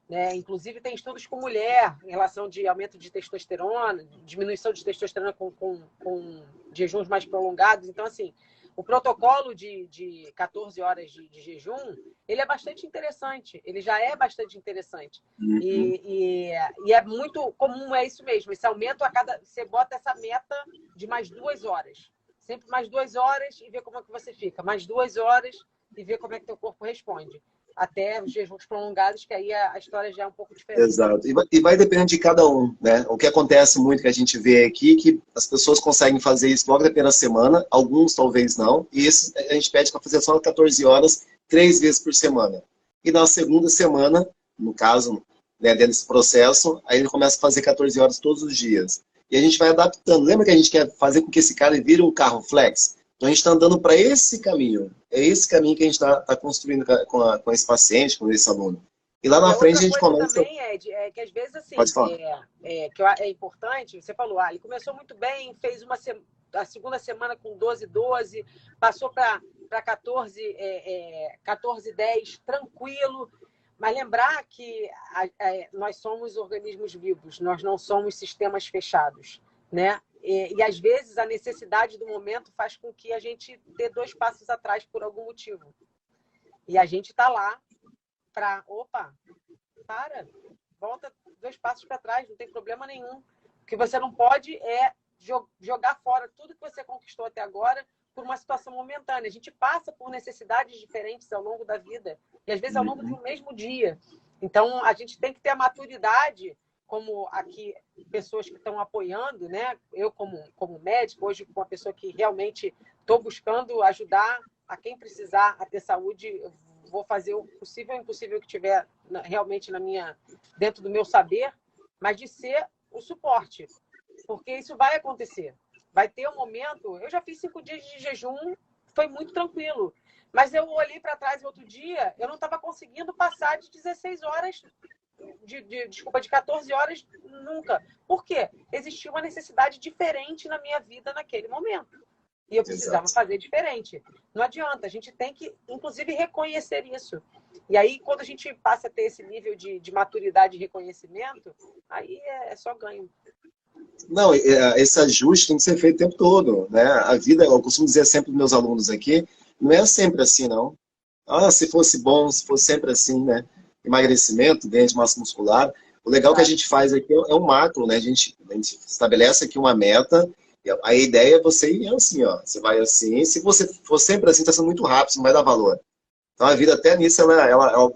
Né? Inclusive, tem estudos com mulher em relação de aumento de testosterona, diminuição de testosterona com jejuns mais prolongados. Então, assim, o protocolo de 14 horas de jejum, ele é bastante interessante. Ele já é bastante interessante. E é muito comum, é isso mesmo. Esse aumento você bota essa meta de mais 2 horas. Sempre mais 2 horas e vê como é que você fica. Mais 2 horas e vê como é que teu corpo responde. Até os jejuns prolongados, que aí a história já é um pouco diferente. Exato. E vai depender de cada um, né? O que acontece muito que a gente vê aqui, que as pessoas conseguem fazer isso logo na primeira semana, alguns talvez não, e esse a gente pede para fazer só 14 horas, 3 vezes por semana. E na segunda semana, no caso, né, dentro desse processo, aí ele começa a fazer 14 horas todos os dias. E a gente vai adaptando. Lembra que a gente quer fazer com que esse cara vire um carro flex? Então a gente está andando para esse caminho. É esse caminho que a gente está construindo com esse paciente, com esse aluno. E lá na frente a gente começa. Também, Ed, que às vezes assim, Pode falar. Que é importante, você falou, ele começou muito bem, fez a segunda semana com 12-12, passou para 14-10, tranquilo. Mas lembrar que nós somos organismos vivos, nós não somos sistemas fechados, né? E às vezes a necessidade do momento faz com que a gente dê 2 passos atrás por algum motivo. E a gente está lá para, volta 2 passos para trás, não tem problema nenhum. O que você não pode é jogar fora tudo que você conquistou até agora por uma situação momentânea. A gente passa por necessidades diferentes ao longo da vida e às vezes ao longo de um mesmo dia. Então a gente tem que ter a maturidade, como aqui pessoas que estão apoiando, né? Eu como médico, hoje com uma pessoa que realmente estou buscando ajudar a quem precisar a ter saúde, vou fazer o possível e o impossível que tiver realmente dentro do meu saber, mas de ser o suporte, porque isso vai acontecer. Vai ter um momento... Eu já fiz 5 dias de jejum, foi muito tranquilo. Mas eu olhei para trás no outro dia, eu não estava conseguindo passar de 16 horas, desculpa, de 14 horas nunca. Por quê? Existia uma necessidade diferente na minha vida naquele momento. E eu precisava fazer diferente. Não adianta, a gente tem que, inclusive, reconhecer isso. E aí, quando a gente passa a ter esse nível de maturidade e reconhecimento, aí é só ganho. Não, esse ajuste tem que ser feito o tempo todo, né? A vida, eu costumo dizer sempre para os meus alunos aqui, não é sempre assim, não. Ah, se fosse bom, se fosse sempre assim, né? Emagrecimento, ganho de massa muscular. O legal que a gente faz aqui é um macro, né? A gente estabelece aqui uma meta, e a ideia é você ir assim, ó. Você vai assim, se você for sempre assim, está sendo muito rápido, você não vai dar valor. Então a vida até nisso, ela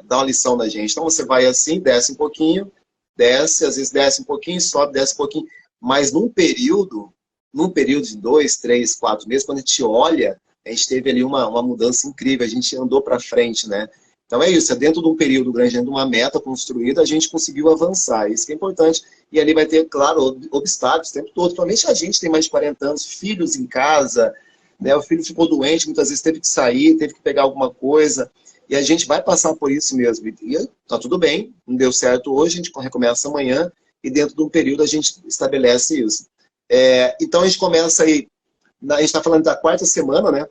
dá uma lição na gente. Então você vai assim, desce um pouquinho, desce, às vezes desce um pouquinho, sobe, desce um pouquinho. Mas num período de 2, 3, 4 meses, quando a gente olha, a gente teve ali uma mudança incrível, a gente andou para frente, né? Então é isso, é dentro de um período grande, dentro de uma meta construída, a gente conseguiu avançar, isso que é importante. E ali vai ter, claro, obstáculos o tempo todo, principalmente a gente tem mais de 40 anos, filhos em casa, né? O filho ficou doente, muitas vezes teve que sair, teve que pegar alguma coisa, e a gente vai passar por isso mesmo. E tá tudo bem, não deu certo hoje, a gente recomeça amanhã, e dentro de um período a gente estabelece isso. Então a gente começa aí, a gente está falando da quarta semana, né?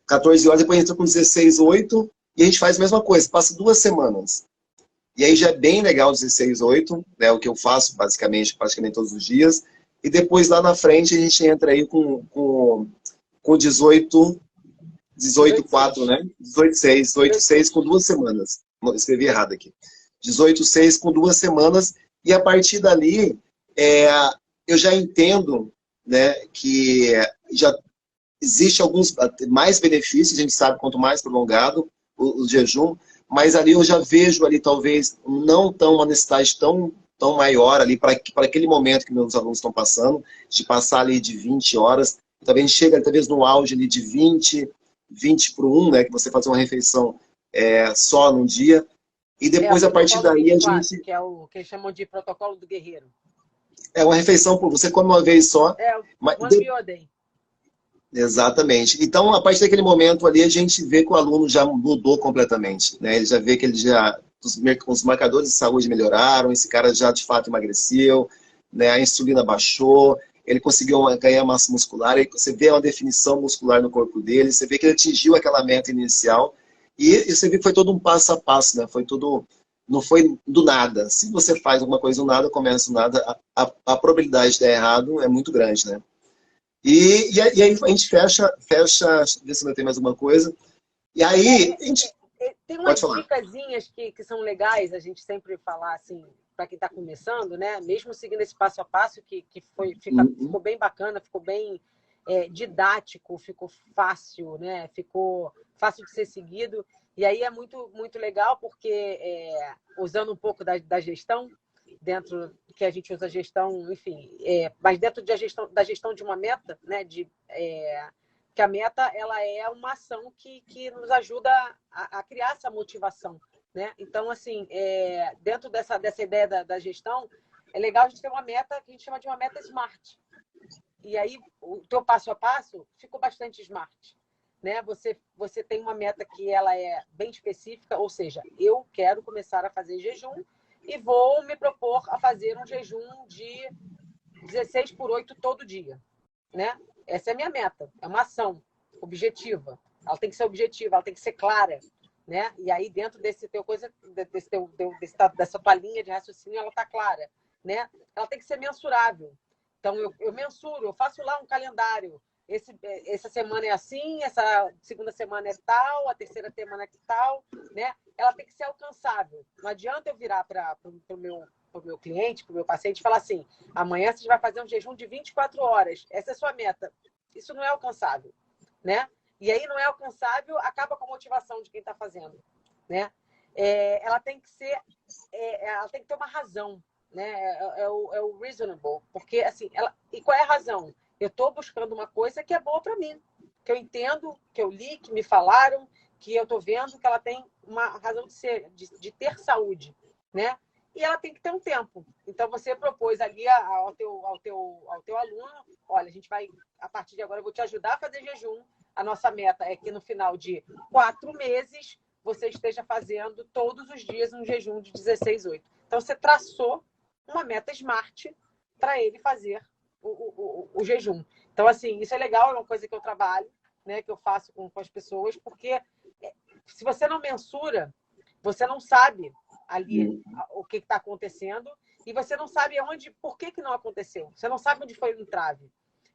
14 horas, depois a gente entra com 16, 8, e a gente faz a mesma coisa, passa 2 semanas. E aí já é bem legal 16, 8, né? O que eu faço basicamente, praticamente todos os dias. E depois lá na frente a gente entra aí com 18, 18, 4, né? 18, 6, 18, 6 com 2 semanas. Não, escrevi errado aqui. 18, 6 com 2 semanas. E a partir dali, eu já entendo, né, que já existe alguns mais benefícios, a gente sabe quanto mais prolongado o jejum, mas ali eu já vejo ali talvez não tão uma necessidade tão maior ali para aquele momento que meus alunos estão passando, de passar ali de 20 horas, talvez chega talvez no auge ali de 20 para 1, né, que você faz uma refeição só num dia, e depois a partir daí 24, a gente... que é o que eles chamam de protocolo do guerreiro. É uma refeição, você come uma vez só. One meal a day. Exatamente. Então, a partir daquele momento ali, a gente vê que o aluno já mudou completamente, né? Ele já vê que os marcadores de saúde melhoraram, esse cara já de fato emagreceu, né? A insulina baixou, ele conseguiu ganhar massa muscular, você vê uma definição muscular no corpo dele, você vê que ele atingiu aquela meta inicial, e você vê que foi todo um passo a passo, né? Foi tudo, não foi do nada. Se você faz alguma coisa do nada, começa do nada, a probabilidade de dar errado é muito grande, né? E aí a gente fecha, vê se não tem mais alguma coisa. E aí, a gente... Tem umas dicasinhas que são legais a gente sempre falar, assim, para quem está começando, né? Mesmo seguindo esse passo a passo, ficou bem bacana, ficou bem didático, ficou fácil, né? Ficou fácil de ser seguido. E aí é muito, muito legal, porque usando um pouco da gestão, dentro que a gente usa gestão, enfim, mas dentro da gestão de uma meta, né? Que a meta ela é uma ação que nos ajuda a criar essa motivação, né? Então, assim, dentro dessa ideia da gestão, é legal a gente ter uma meta que a gente chama de uma meta smart. E aí, o teu passo a passo ficou bastante smart, né? Você tem uma meta que ela é bem específica, ou seja, eu quero começar a fazer jejum e vou me propor a fazer um jejum de 16 por 8 todo dia, né? Essa é a minha meta, é uma ação objetiva. Ela tem que ser objetiva, ela tem que ser clara, né? E aí dentro dessa tua linha de raciocínio, ela está clara, né? Ela tem que ser mensurável. Então eu mensuro, eu faço lá um calendário. Essa semana é assim, essa segunda semana é tal, a terceira semana é tal, né? Ela tem que ser alcançável. Não adianta eu virar para o meu cliente, para o meu paciente, e falar assim: amanhã você vai fazer um jejum de 24 horas. Essa é a sua meta. Isso não é alcançável, né? E aí não é alcançável, acaba com a motivação de quem está fazendo, né? Ela tem que ter uma razão, né? É o reasonable, porque assim, e qual é a razão? Eu estou buscando uma coisa que é boa para mim, que eu entendo, que eu li, que me falaram, que eu estou vendo que ela tem uma razão de ter saúde, né? e ela tem que ter um tempo. Então, você propôs ali ao teu aluno, olha, a gente vai, a partir de agora, eu vou te ajudar a fazer jejum. A nossa meta é que no final de 4 meses, você esteja fazendo todos os dias um jejum de 16/8. Então, você traçou uma meta SMART para ele fazer o jejum. Então, assim, isso é legal, é uma coisa que eu trabalho, né, que eu faço com as pessoas, porque se você não mensura, você não sabe ali o que está acontecendo e você não sabe por que não aconteceu. Você não sabe onde foi o entrave.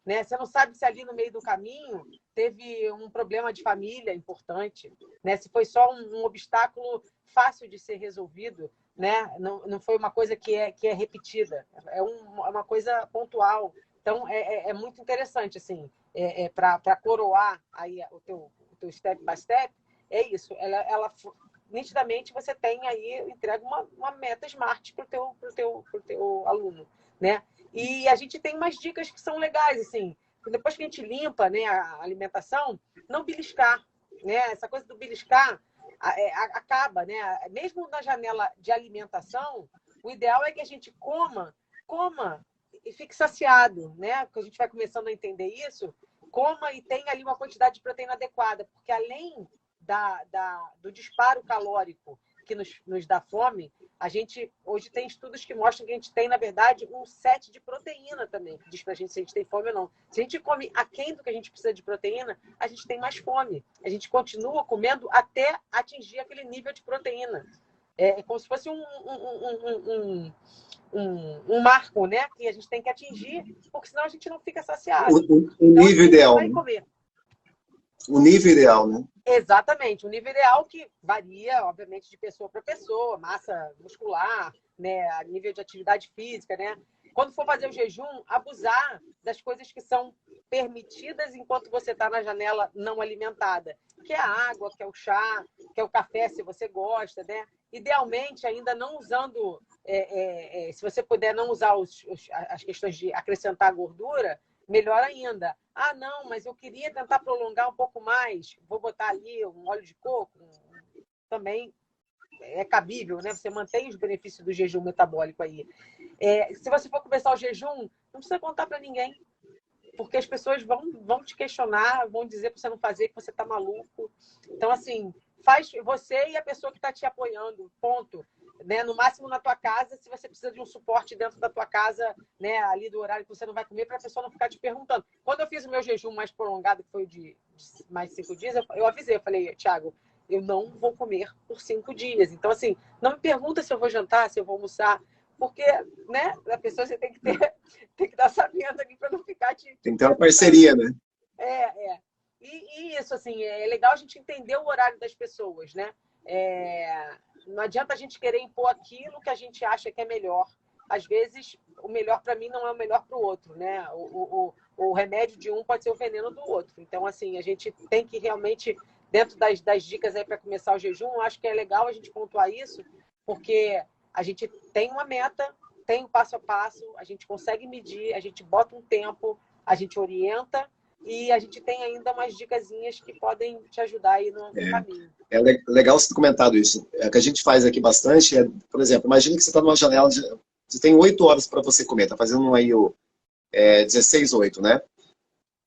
Né? Você não sabe se ali no meio do caminho teve um problema de família importante, né? Se foi só um obstáculo fácil de ser resolvido, né? Não foi uma coisa que é repetida, é uma coisa pontual. Então, é muito interessante, assim, para coroar aí o teu step by step, é isso. Nitidamente, você tem aí, entrega uma meta SMART para o teu aluno, né? E a gente tem umas dicas que são legais, assim. Depois que a gente limpa, né, a alimentação, não beliscar, né? Essa coisa do beliscar acaba, né? Mesmo na janela de alimentação, o ideal é que a gente coma e fique saciado, né? Porque a gente vai começando a entender isso, coma e tenha ali uma quantidade de proteína adequada, porque além do disparo calórico que nos dá fome, a gente hoje tem estudos que mostram que a gente tem, na verdade, um set de proteína também, que diz pra gente se a gente tem fome ou não. Se a gente come aquém do que a gente precisa de proteína, a gente tem mais fome. A gente continua comendo até atingir aquele nível de proteína. É como se fosse um marco, né? Que a gente tem que atingir, porque senão a gente não fica saciado. O nível ideal. Vai comer. O nível ideal, né? Exatamente, o nível ideal que varia, obviamente, de pessoa para pessoa, massa muscular, né, a nível de atividade física, né? Quando for fazer o jejum, abusar das coisas que são permitidas enquanto você está na janela não alimentada, que é a água, que é o chá, que é o café, se você gosta, né? Idealmente, ainda não usando, se você puder não usar as questões de acrescentar gordura, melhor ainda. Ah, não, mas eu queria tentar prolongar um pouco mais. Vou botar ali um óleo de coco. Também é cabível, né? Você mantém os benefícios do jejum metabólico aí. Se você for começar o jejum, não precisa contar para ninguém. Porque as pessoas vão te questionar, vão dizer para você não fazer, que você está maluco. Então, assim, faz você e a pessoa que está te apoiando, ponto. Né? No máximo na tua casa, se você precisa de um suporte dentro da tua casa, né? Ali do horário que você não vai comer, para a pessoa não ficar te perguntando. Quando eu fiz o meu jejum mais prolongado, que foi de mais 5 dias, eu avisei, eu falei, Thiago, eu não vou comer por 5 dias. Então, assim, não me pergunta se eu vou jantar, se eu vou almoçar, porque, né, a pessoa você tem que estar sabendo ali para não ficar te... Tem que ter uma parceria, né? E isso, assim, é legal a gente entender o horário das pessoas, né? Não adianta a gente querer impor aquilo que a gente acha que é melhor. Às vezes, o melhor para mim não é o melhor para o outro, né? O remédio de um pode ser o veneno do outro. Então, assim, a gente tem que realmente, dentro das dicas aí para começar o jejum, acho que é legal a gente pontuar isso, porque a gente tem uma meta, tem um passo a passo, a gente consegue medir, a gente bota um tempo, a gente orienta e a gente tem ainda umas dicasinhas que podem te ajudar aí no caminho. É legal você ter comentado isso. O que a gente faz aqui bastante é, por exemplo, imagine que você está numa janela, você tem 8 horas para você comer, está fazendo aí o 16/8, né?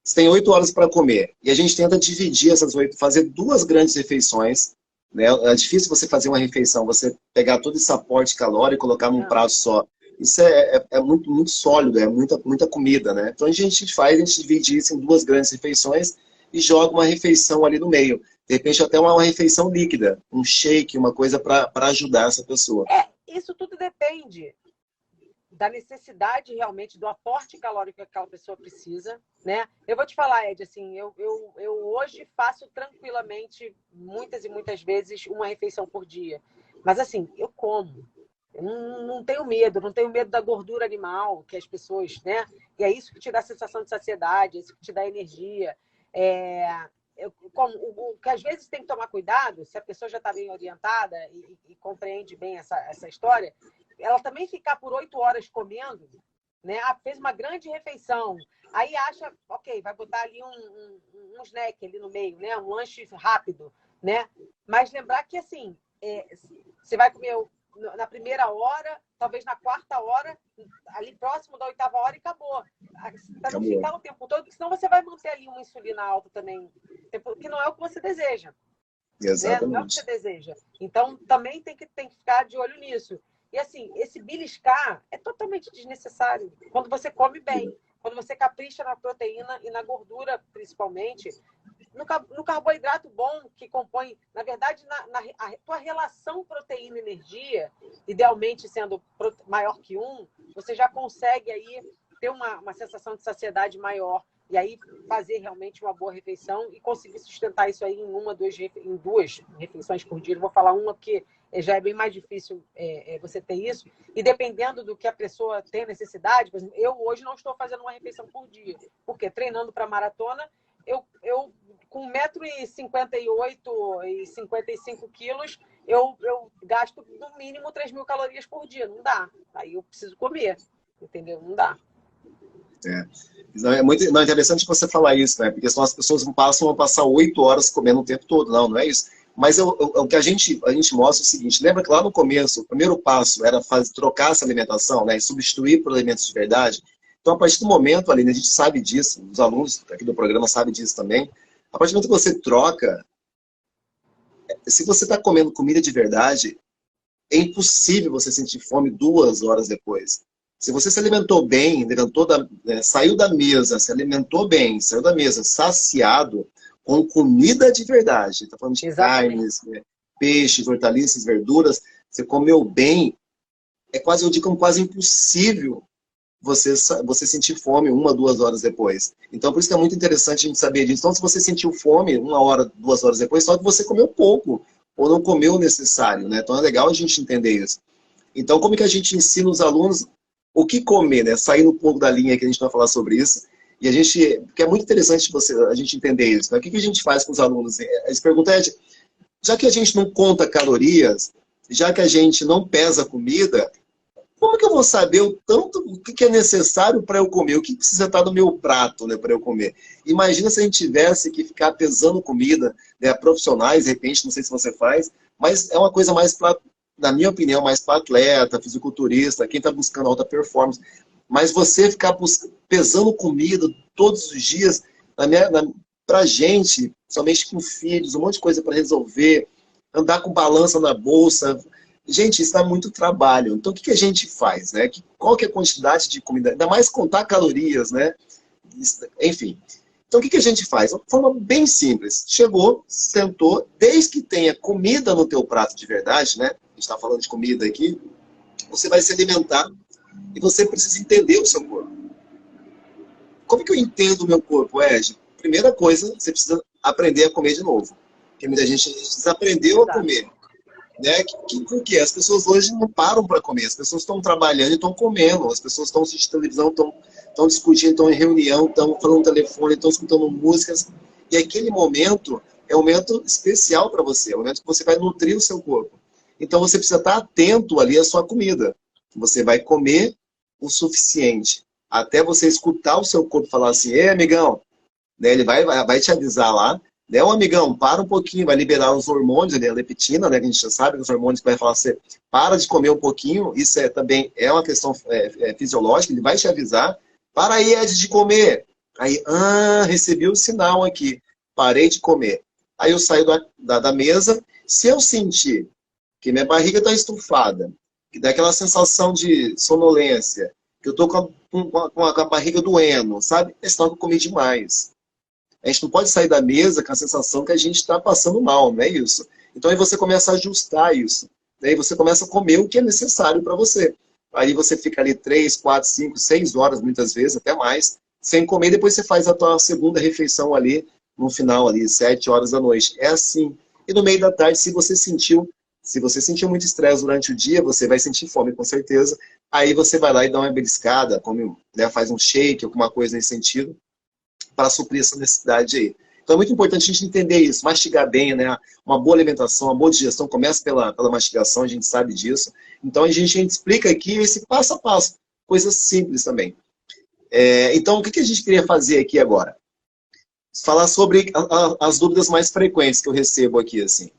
Você tem 8 horas para comer. E a gente tenta dividir essas 8, fazer 2 grandes refeições. Né? É difícil você fazer uma refeição, você pegar todo esse aporte calórico e colocar num prato só. Isso é muito, muito sólido, é muita comida, né? Então a gente divide isso em 2 grandes refeições e joga uma refeição ali no meio. De repente até uma refeição líquida, um shake, uma coisa para ajudar essa pessoa. Isso tudo depende da necessidade realmente do aporte calórico que aquela pessoa precisa, né? Eu vou te falar, Ed, assim, eu hoje faço tranquilamente, muitas e muitas vezes, uma refeição por dia. Mas assim, eu como. Eu não tenho medo da gordura animal que as pessoas, né? E é isso que te dá a sensação de saciedade, é isso que te dá energia. O que às vezes tem que tomar cuidado, se a pessoa já está bem orientada e compreende bem essa história, ela também ficar por 8 horas comendo, né? Fez uma grande refeição, aí acha, ok, vai botar ali um snack ali no meio, né? Um lanche rápido, né? Mas lembrar que, assim, você vai comer na primeira hora, talvez na quarta hora, ali próximo da 8ª hora e acabou. Para não ficar o tempo todo, senão você vai manter ali uma insulina alta também, que não é o que você deseja. Exatamente. Né? Não é o que você deseja. Então, também tem que ficar de olho nisso. E assim, esse beliscar é totalmente desnecessário. Quando você come bem, quando você capricha na proteína e na gordura, principalmente, no carboidrato bom, que compõe, na verdade, a tua relação proteína-energia, idealmente sendo maior que 1, você já consegue aí ter uma sensação de saciedade maior e aí fazer realmente uma boa refeição e conseguir sustentar isso aí em 2 refeições por dia. Eu vou falar uma porque já é bem mais difícil você ter isso. E dependendo do que a pessoa tem necessidade, por exemplo, eu hoje não estou fazendo uma refeição por dia, porque treinando para maratona, eu com 1,58 m e 55 quilos, eu gasto no mínimo 3.000 calorias por dia. Não dá. Aí eu preciso comer, entendeu? Não dá. É muito interessante você falar isso, né? Porque senão as pessoas vão passar 8 horas comendo o tempo todo. Não, não é isso. Mas o que a gente mostra é o seguinte, lembra que lá no começo, o primeiro passo era trocar essa alimentação, né? E substituir por alimentos de verdade. Então, a partir do momento, Aline, a gente sabe disso, os alunos aqui do programa sabem disso também, a partir do momento que você troca, se você está comendo comida de verdade, é impossível você sentir fome 2 horas depois. Se você se alimentou bem, saiu da mesa, se alimentou bem, saiu da mesa saciado, com comida de verdade, está falando de carnes, peixes, hortaliças, verduras, você comeu bem, eu digo quase impossível você sentir fome 1, 2 horas depois. Então, por isso que é muito interessante a gente saber disso. Então, se você sentiu fome 1 hora, 2 horas depois, só que você comeu pouco, ou não comeu o necessário, né? Então, é legal a gente entender isso. Então, como que a gente ensina os alunos o que comer, né? Saindo um pouco da linha que a gente vai falar sobre isso. E porque é muito interessante a gente entender isso, né? O que a gente faz com os alunos? Eles perguntam, já que a gente não conta calorias, já que a gente não pesa comida, como que eu vou saber o que é necessário para eu comer? O que precisa estar no meu prato, né, para eu comer? Imagina se a gente tivesse que ficar pesando comida, né, profissionais, de repente, não sei se você faz, mas é uma coisa mais, na minha opinião, mais para atleta, fisiculturista, quem está buscando alta performance. Mas você ficar pesando comida todos os dias, para gente, somente com filhos, um monte de coisa para resolver, andar com balança na bolsa. Gente, isso dá muito trabalho. Então, o que a gente faz, né? Qual que é a quantidade de comida? Ainda mais contar calorias, né? Enfim. Então, o que a gente faz? Uma forma bem simples. Chegou, sentou, desde que tenha comida no teu prato de verdade, né? A gente está falando de comida aqui. Você vai se alimentar e você precisa entender o seu corpo. Como que eu entendo o meu corpo, Ed? Primeira coisa, você precisa aprender a comer de novo. Porque muita gente desaprendeu a comer. Né? Porque as pessoas hoje não param para comer, as pessoas estão trabalhando e estão comendo, as pessoas estão assistindo televisão, estão discutindo, estão em reunião, estão falando no telefone, estão escutando músicas, e aquele momento é um momento especial para você, é um momento que você vai nutrir o seu corpo. Então você precisa estar atento ali à sua comida, você vai comer o suficiente, até você escutar o seu corpo falar assim, ei amigão, né? Ele vai te avisar lá, né, um amigão, para um pouquinho, vai liberar os hormônios, a leptina, né, que a gente já sabe, os hormônios que vai falar assim, para de comer um pouquinho, isso também é uma questão fisiológica, ele vai te avisar, para aí, Ed, de comer. Aí, recebi o sinal aqui, parei de comer. Aí eu saio da mesa, se eu sentir que minha barriga está estufada, que dá aquela sensação de sonolência, que eu estou com a barriga doendo, sabe? É sinal que eu comi demais. A gente não pode sair da mesa com a sensação que a gente está passando mal, não é isso? Então aí você começa a ajustar isso. Aí você começa a comer o que é necessário para você. Aí você fica ali 3, 4, 5, 6 horas, muitas vezes, até mais, sem comer. Depois você faz a tua segunda refeição ali, no final ali, 7 horas da noite. É assim. E no meio da tarde, se você sentiu muito estresse durante o dia, você vai sentir fome, com certeza. Aí você vai lá e dá uma beliscada, come, né, faz um shake, alguma coisa nesse sentido, para suprir essa necessidade aí. Então é muito importante a gente entender isso, mastigar bem, né? Uma boa alimentação, uma boa digestão começa pela mastigação, a gente sabe disso. Então a gente explica aqui esse passo a passo, coisas simples também. Então o que a gente queria fazer aqui agora? Falar sobre as dúvidas mais frequentes que eu recebo aqui, assim.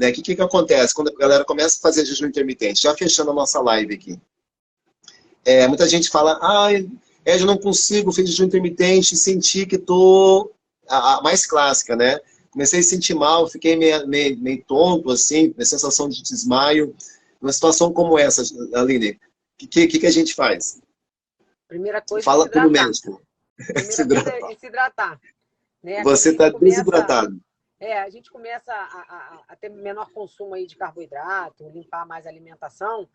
né? O que acontece quando a galera começa a fazer jejum intermitente? Já fechando a nossa live aqui. Muita gente fala, eu não consigo, fiz jejum intermitente, senti que tô a mais clássica, né? Comecei a sentir mal, fiquei meio tonto, assim, a sensação de desmaio. Numa situação como essa, Aline, o que a gente faz? Primeira coisa é se Fala como hidratar. médico. Primeira coisa é se hidratar. Né? Quando a Você gente está começa, desidratado. a gente começa a ter menor consumo aí de carboidrato, limpar mais a alimentação,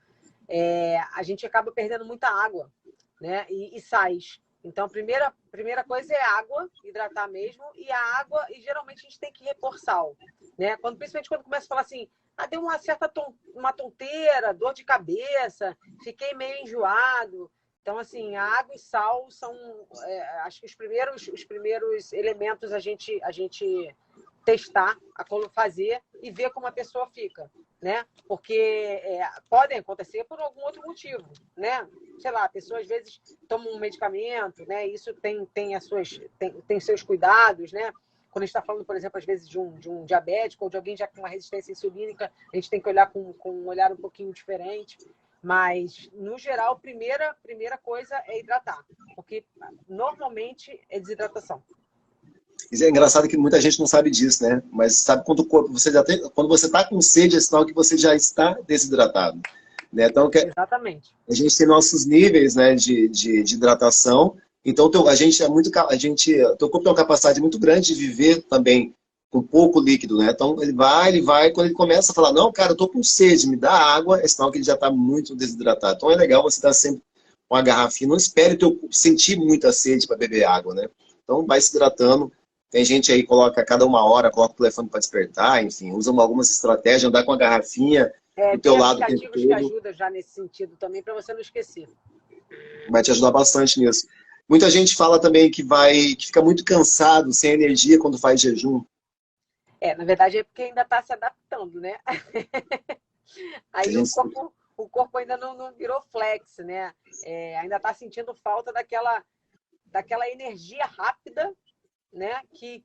a gente acaba perdendo muita água, né? E sais. Então, a primeira coisa é água, hidratar mesmo, e a água, e geralmente a gente tem que repor sal, né? Principalmente quando começa a falar assim, deu uma certa uma tonteira, dor de cabeça, fiquei meio enjoado. Então, assim, a água e sal são, acho que os primeiros elementos a gente testar, fazer e ver como a pessoa fica, né? Porque podem acontecer por algum outro motivo, né? Sei lá, a pessoa às vezes toma um medicamento, né? Isso tem seus cuidados, né? Quando a gente está falando, por exemplo, às vezes de um diabético ou de alguém já com uma resistência insulínica, a gente tem que olhar com um olhar um pouquinho diferente. Mas, no geral, a primeira coisa é hidratar, porque normalmente é desidratação. Isso é engraçado que muita gente não sabe disso, né? Mas sabe quando o corpo, quando você está com sede, é sinal que você já está desidratado. Né? Então, Exatamente. A gente tem nossos níveis, né, de hidratação. Então, teu corpo tem uma capacidade muito grande de viver também com pouco líquido, né? Então, ele vai, quando ele começa a falar, não, cara, eu tô com sede, me dá água, é sinal que ele já está muito desidratado. Então, é legal você estar sempre com a garrafinha. Não espere sentir muita sede para beber água, né? Então, vai se hidratando. Tem gente aí que coloca a cada 1 hora, coloca o telefone para despertar, enfim, usa algumas estratégias, andar com a garrafinha do teu Tem lado o tempo aplicativos que todo. ajudam já nesse sentido também, para você não esquecer. Vai te ajudar bastante nisso. Muita gente fala também que fica muito cansado, sem energia quando faz jejum. Na verdade é porque ainda está se adaptando, né? Aí o corpo ainda não virou flex, né? Ainda está sentindo falta daquela energia rápida, né? Que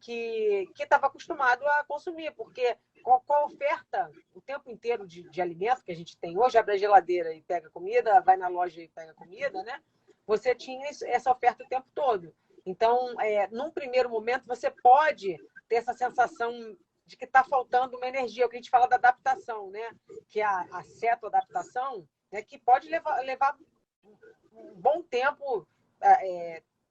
estava acostumado a consumir, porque com a oferta o tempo inteiro de alimento que a gente tem hoje, abre a geladeira e pega comida, vai na loja e pega comida, né? Você tinha essa oferta o tempo todo. Então, num primeiro momento, você pode ter essa sensação de que está faltando uma energia, o que a gente fala da adaptação, né? Que é a cetoadaptação, né? Que pode levar um bom tempo,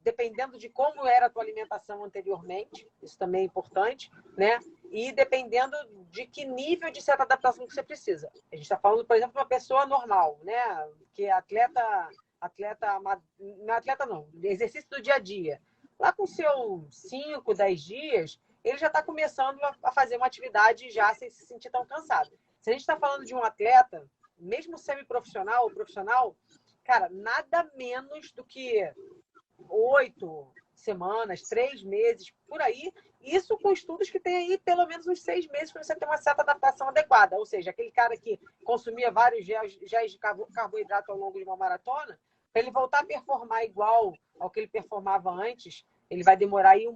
dependendo de como era a tua alimentação anteriormente, isso também é importante, né? E dependendo de que nível de certa adaptação que você precisa. A gente está falando, por exemplo, de uma pessoa normal, né? Que é exercício do dia a dia. Lá com seus 5, 10 dias, ele já está começando a fazer uma atividade já sem se sentir tão cansado. Se a gente está falando de um atleta, mesmo semiprofissional ou profissional, cara, nada menos do que 8 semanas, 3 meses, por aí. Isso com estudos que tem aí pelo menos uns 6 meses para você ter uma certa adaptação adequada. Ou seja, aquele cara que consumia vários géis de carboidrato ao longo de uma maratona, para ele voltar a performar igual ao que ele performava antes, ele vai demorar aí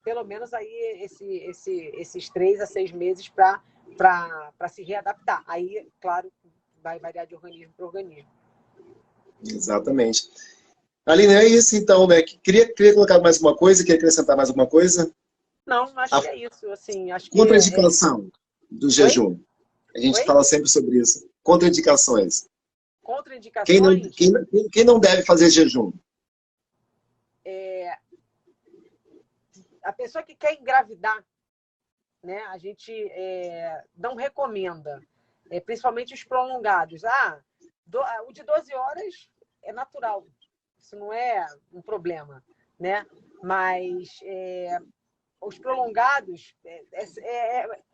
pelo menos aí esses 3 a 6 meses para se readaptar. Aí, claro, vai variar de organismo para organismo. Exatamente. Aline, é isso então, né? Queria colocar mais uma coisa, queria acrescentar mais alguma coisa? Não, acho que é isso. Assim, acho que contraindicação do jejum. Oi? A gente Oi? fala sempre sobre isso. Contraindicações. Contraindicações? Quem não deve fazer jejum? A pessoa que quer engravidar, né? A gente não recomenda, principalmente os prolongados. O de 12 horas é natural. Isso não é um problema, né? Mas os prolongados,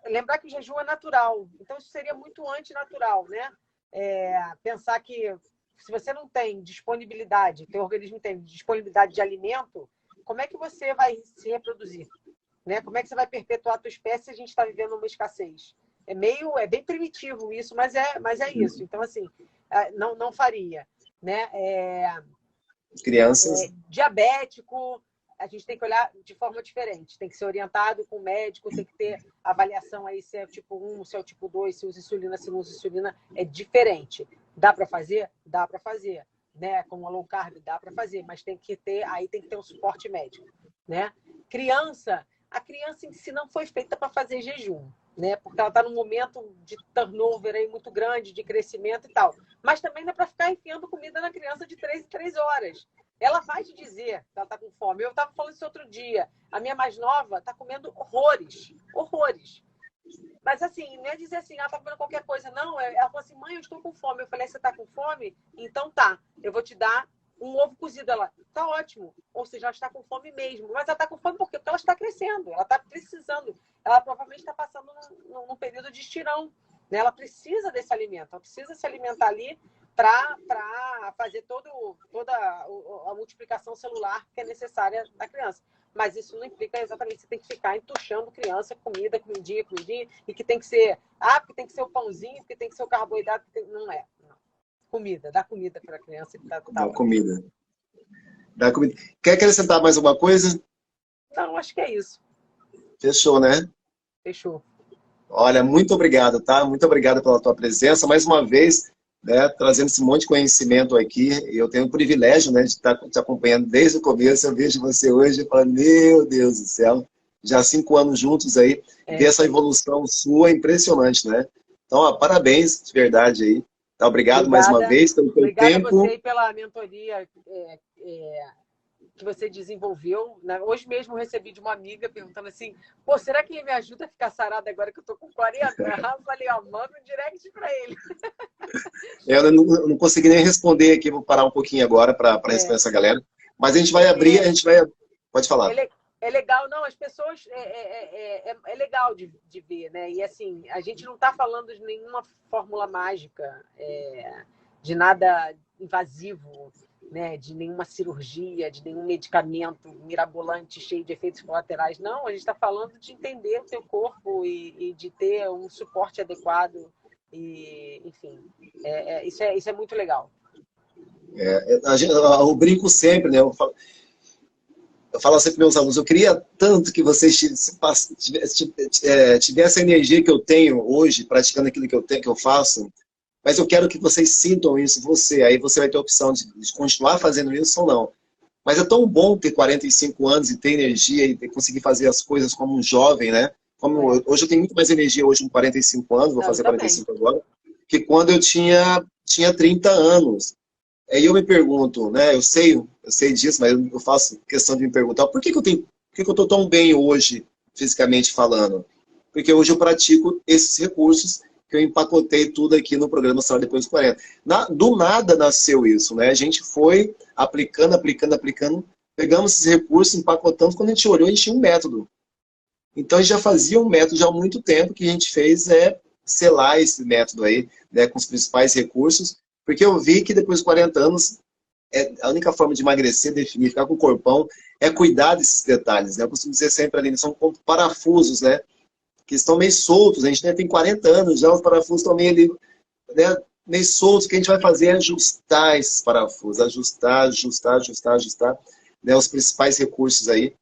lembrar que o jejum é natural. Então, isso seria muito antinatural, né? Pensar que se você não tem disponibilidade, teu organismo tem disponibilidade de alimento, como é que você vai se reproduzir? Né? Como é que você vai perpetuar a tua espécie se a gente está vivendo uma escassez? É bem primitivo isso, mas é isso. Então, assim, não faria. Né? Crianças. Diabético, a gente tem que olhar de forma diferente. Tem que ser orientado com o médico, tem que ter avaliação aí se é o tipo 1, se é o tipo 2, se usa insulina, se não usa insulina. É diferente. Dá para fazer? Dá para fazer. Né? Com a low carb, dá para fazer, mas tem que ter um suporte médico. Né? A criança em si não foi feita para fazer jejum, né? Porque ela está num momento de turnover aí muito grande, de crescimento e tal. Mas também não é para ficar enfiando comida na criança de 3 em 3 horas. Ela vai te dizer que ela está com fome. Eu estava falando isso outro dia. A minha mais nova está comendo horrores. Horrores. Mas assim, não é dizer assim, ela está comendo qualquer coisa. Não, ela falou assim, mãe, eu estou com fome. Eu falei, você está com fome? Então tá, eu vou te dar um ovo cozido. Ela, tá ótimo. Ou seja, ela está com fome mesmo. Mas ela está com fome por quê? Porque ela está crescendo. Ela está precisando. Ela provavelmente está passando num período de estirão. Né? Ela precisa desse alimento. Ela precisa se alimentar ali para fazer toda a multiplicação celular que é necessária da criança. Mas isso não implica exatamente que você tem que ficar entuchando criança, comidinha, e que tem que ser, porque tem que ser o pãozinho, porque tem que ser o carboidrato, não é. Não. Dá comida para a criança. Dá comida. Dá comida. Quer acrescentar mais alguma coisa? Não, acho que é isso. Fechou, né? Fechou. Olha, muito obrigado, tá? Muito obrigado pela tua presença. Mais uma vez, né, trazendo esse monte de conhecimento aqui. Eu tenho o privilégio, né, de estar te acompanhando desde o começo. Eu vejo você hoje e falo, meu Deus do céu, já 5 anos juntos aí, ver essa evolução sua é impressionante, né? Então, ó, parabéns, de verdade aí. Tá, obrigado mais uma vez pelo teu tempo. Obrigada a você pela mentoria que você desenvolveu. Né? Hoje mesmo eu recebi de uma amiga perguntando assim, pô, será que ele me ajuda a ficar sarada agora que eu tô com 40? Eu falei, ó, manda um direct para ele. Eu não consegui nem responder aqui, vou parar um pouquinho agora para responder essa galera. Mas a gente vai abrir, a gente vai... Pode falar. É legal, não, as pessoas... É legal de ver, né? E assim, a gente não está falando de nenhuma fórmula mágica, de nada invasivo, né? De nenhuma cirurgia, de nenhum medicamento mirabolante, cheio de efeitos colaterais. Não, a gente está falando de entender o seu corpo e de ter um suporte adequado. E, enfim, isso é muito legal. Eu brinco sempre, né? Eu falo sempre para meus alunos, eu queria tanto que vocês tivessem a energia que eu tenho hoje, praticando aquilo que eu faço, mas eu quero que vocês sintam isso, aí você vai ter a opção de continuar fazendo isso ou não. Mas é tão bom ter 45 anos e ter energia e conseguir fazer as coisas como um jovem, né? Hoje eu tenho muito mais energia hoje com 45 anos, vou fazer 45 agora, que quando eu tinha 30 anos. Aí eu me pergunto, né? Eu sei disso, mas eu faço questão de me perguntar por que eu tô tão bem hoje, fisicamente falando? Porque hoje eu pratico esses recursos que eu empacotei tudo aqui no programa Saúde Depois dos 40. Do nada nasceu isso, né? A gente foi aplicando, pegamos esses recursos, empacotamos, quando a gente olhou, a gente tinha um método. Então a gente já fazia um método já há muito tempo, que a gente fez selar esse método aí, né, com os principais recursos, porque eu vi que depois de 40 anos, a única forma de emagrecer, definir, ficar com o corpão, é cuidar desses detalhes, né? Eu costumo dizer sempre ali, são como parafusos, né? Que estão meio soltos, a gente tem 40 anos já, os parafusos estão meio ali, né, meio soltos. O que a gente vai fazer é ajustar esses parafusos, ajustar, né, os principais recursos aí.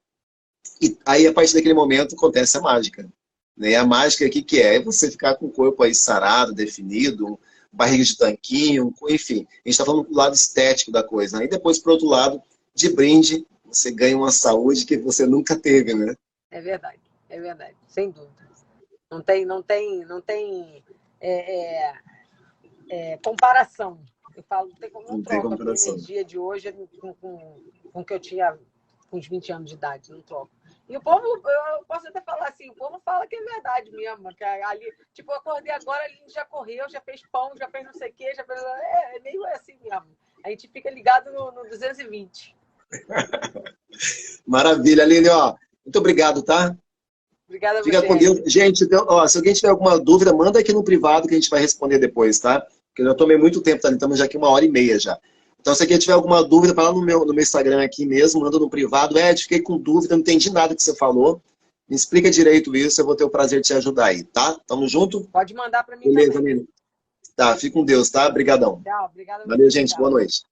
E aí, a partir daquele momento, acontece a mágica. Né? A mágica aqui que é você ficar com o corpo aí sarado, definido, barriga de tanquinho, enfim. A gente está falando do lado estético da coisa. Aí depois, por outro lado, de brinde, você ganha uma saúde que você nunca teve, né? É verdade, sem dúvida. Não tem comparação. Eu falo, não troca a energia de hoje com o que eu tinha com uns 20 anos de idade, não troco. E o povo, eu posso até falar assim, o povo fala que é verdade mesmo, que ali, tipo, eu acordei agora, ali já correu, já fez pão, já fez não sei o quê, já fez... É meio assim mesmo. A gente fica ligado no 220. Maravilha, Aline, ó. Muito obrigado, tá? Obrigada a você. Fica com Deus. Gente, então, ó, se alguém tiver alguma dúvida, manda aqui no privado que a gente vai responder depois, tá? Porque eu já tomei muito tempo, tá? Estamos já aqui 1h30 já. Então, se alguém tiver alguma dúvida, fala no meu Instagram aqui mesmo, manda no privado. Fiquei com dúvida, não entendi nada que você falou. Me explica direito isso, eu vou ter o prazer de te ajudar aí, tá? Tamo junto? Pode mandar para mim. Beleza, também. Aline. Tá, fica com Deus, tá? Obrigadão. Tchau, obrigada. Valeu, gente. Boa noite.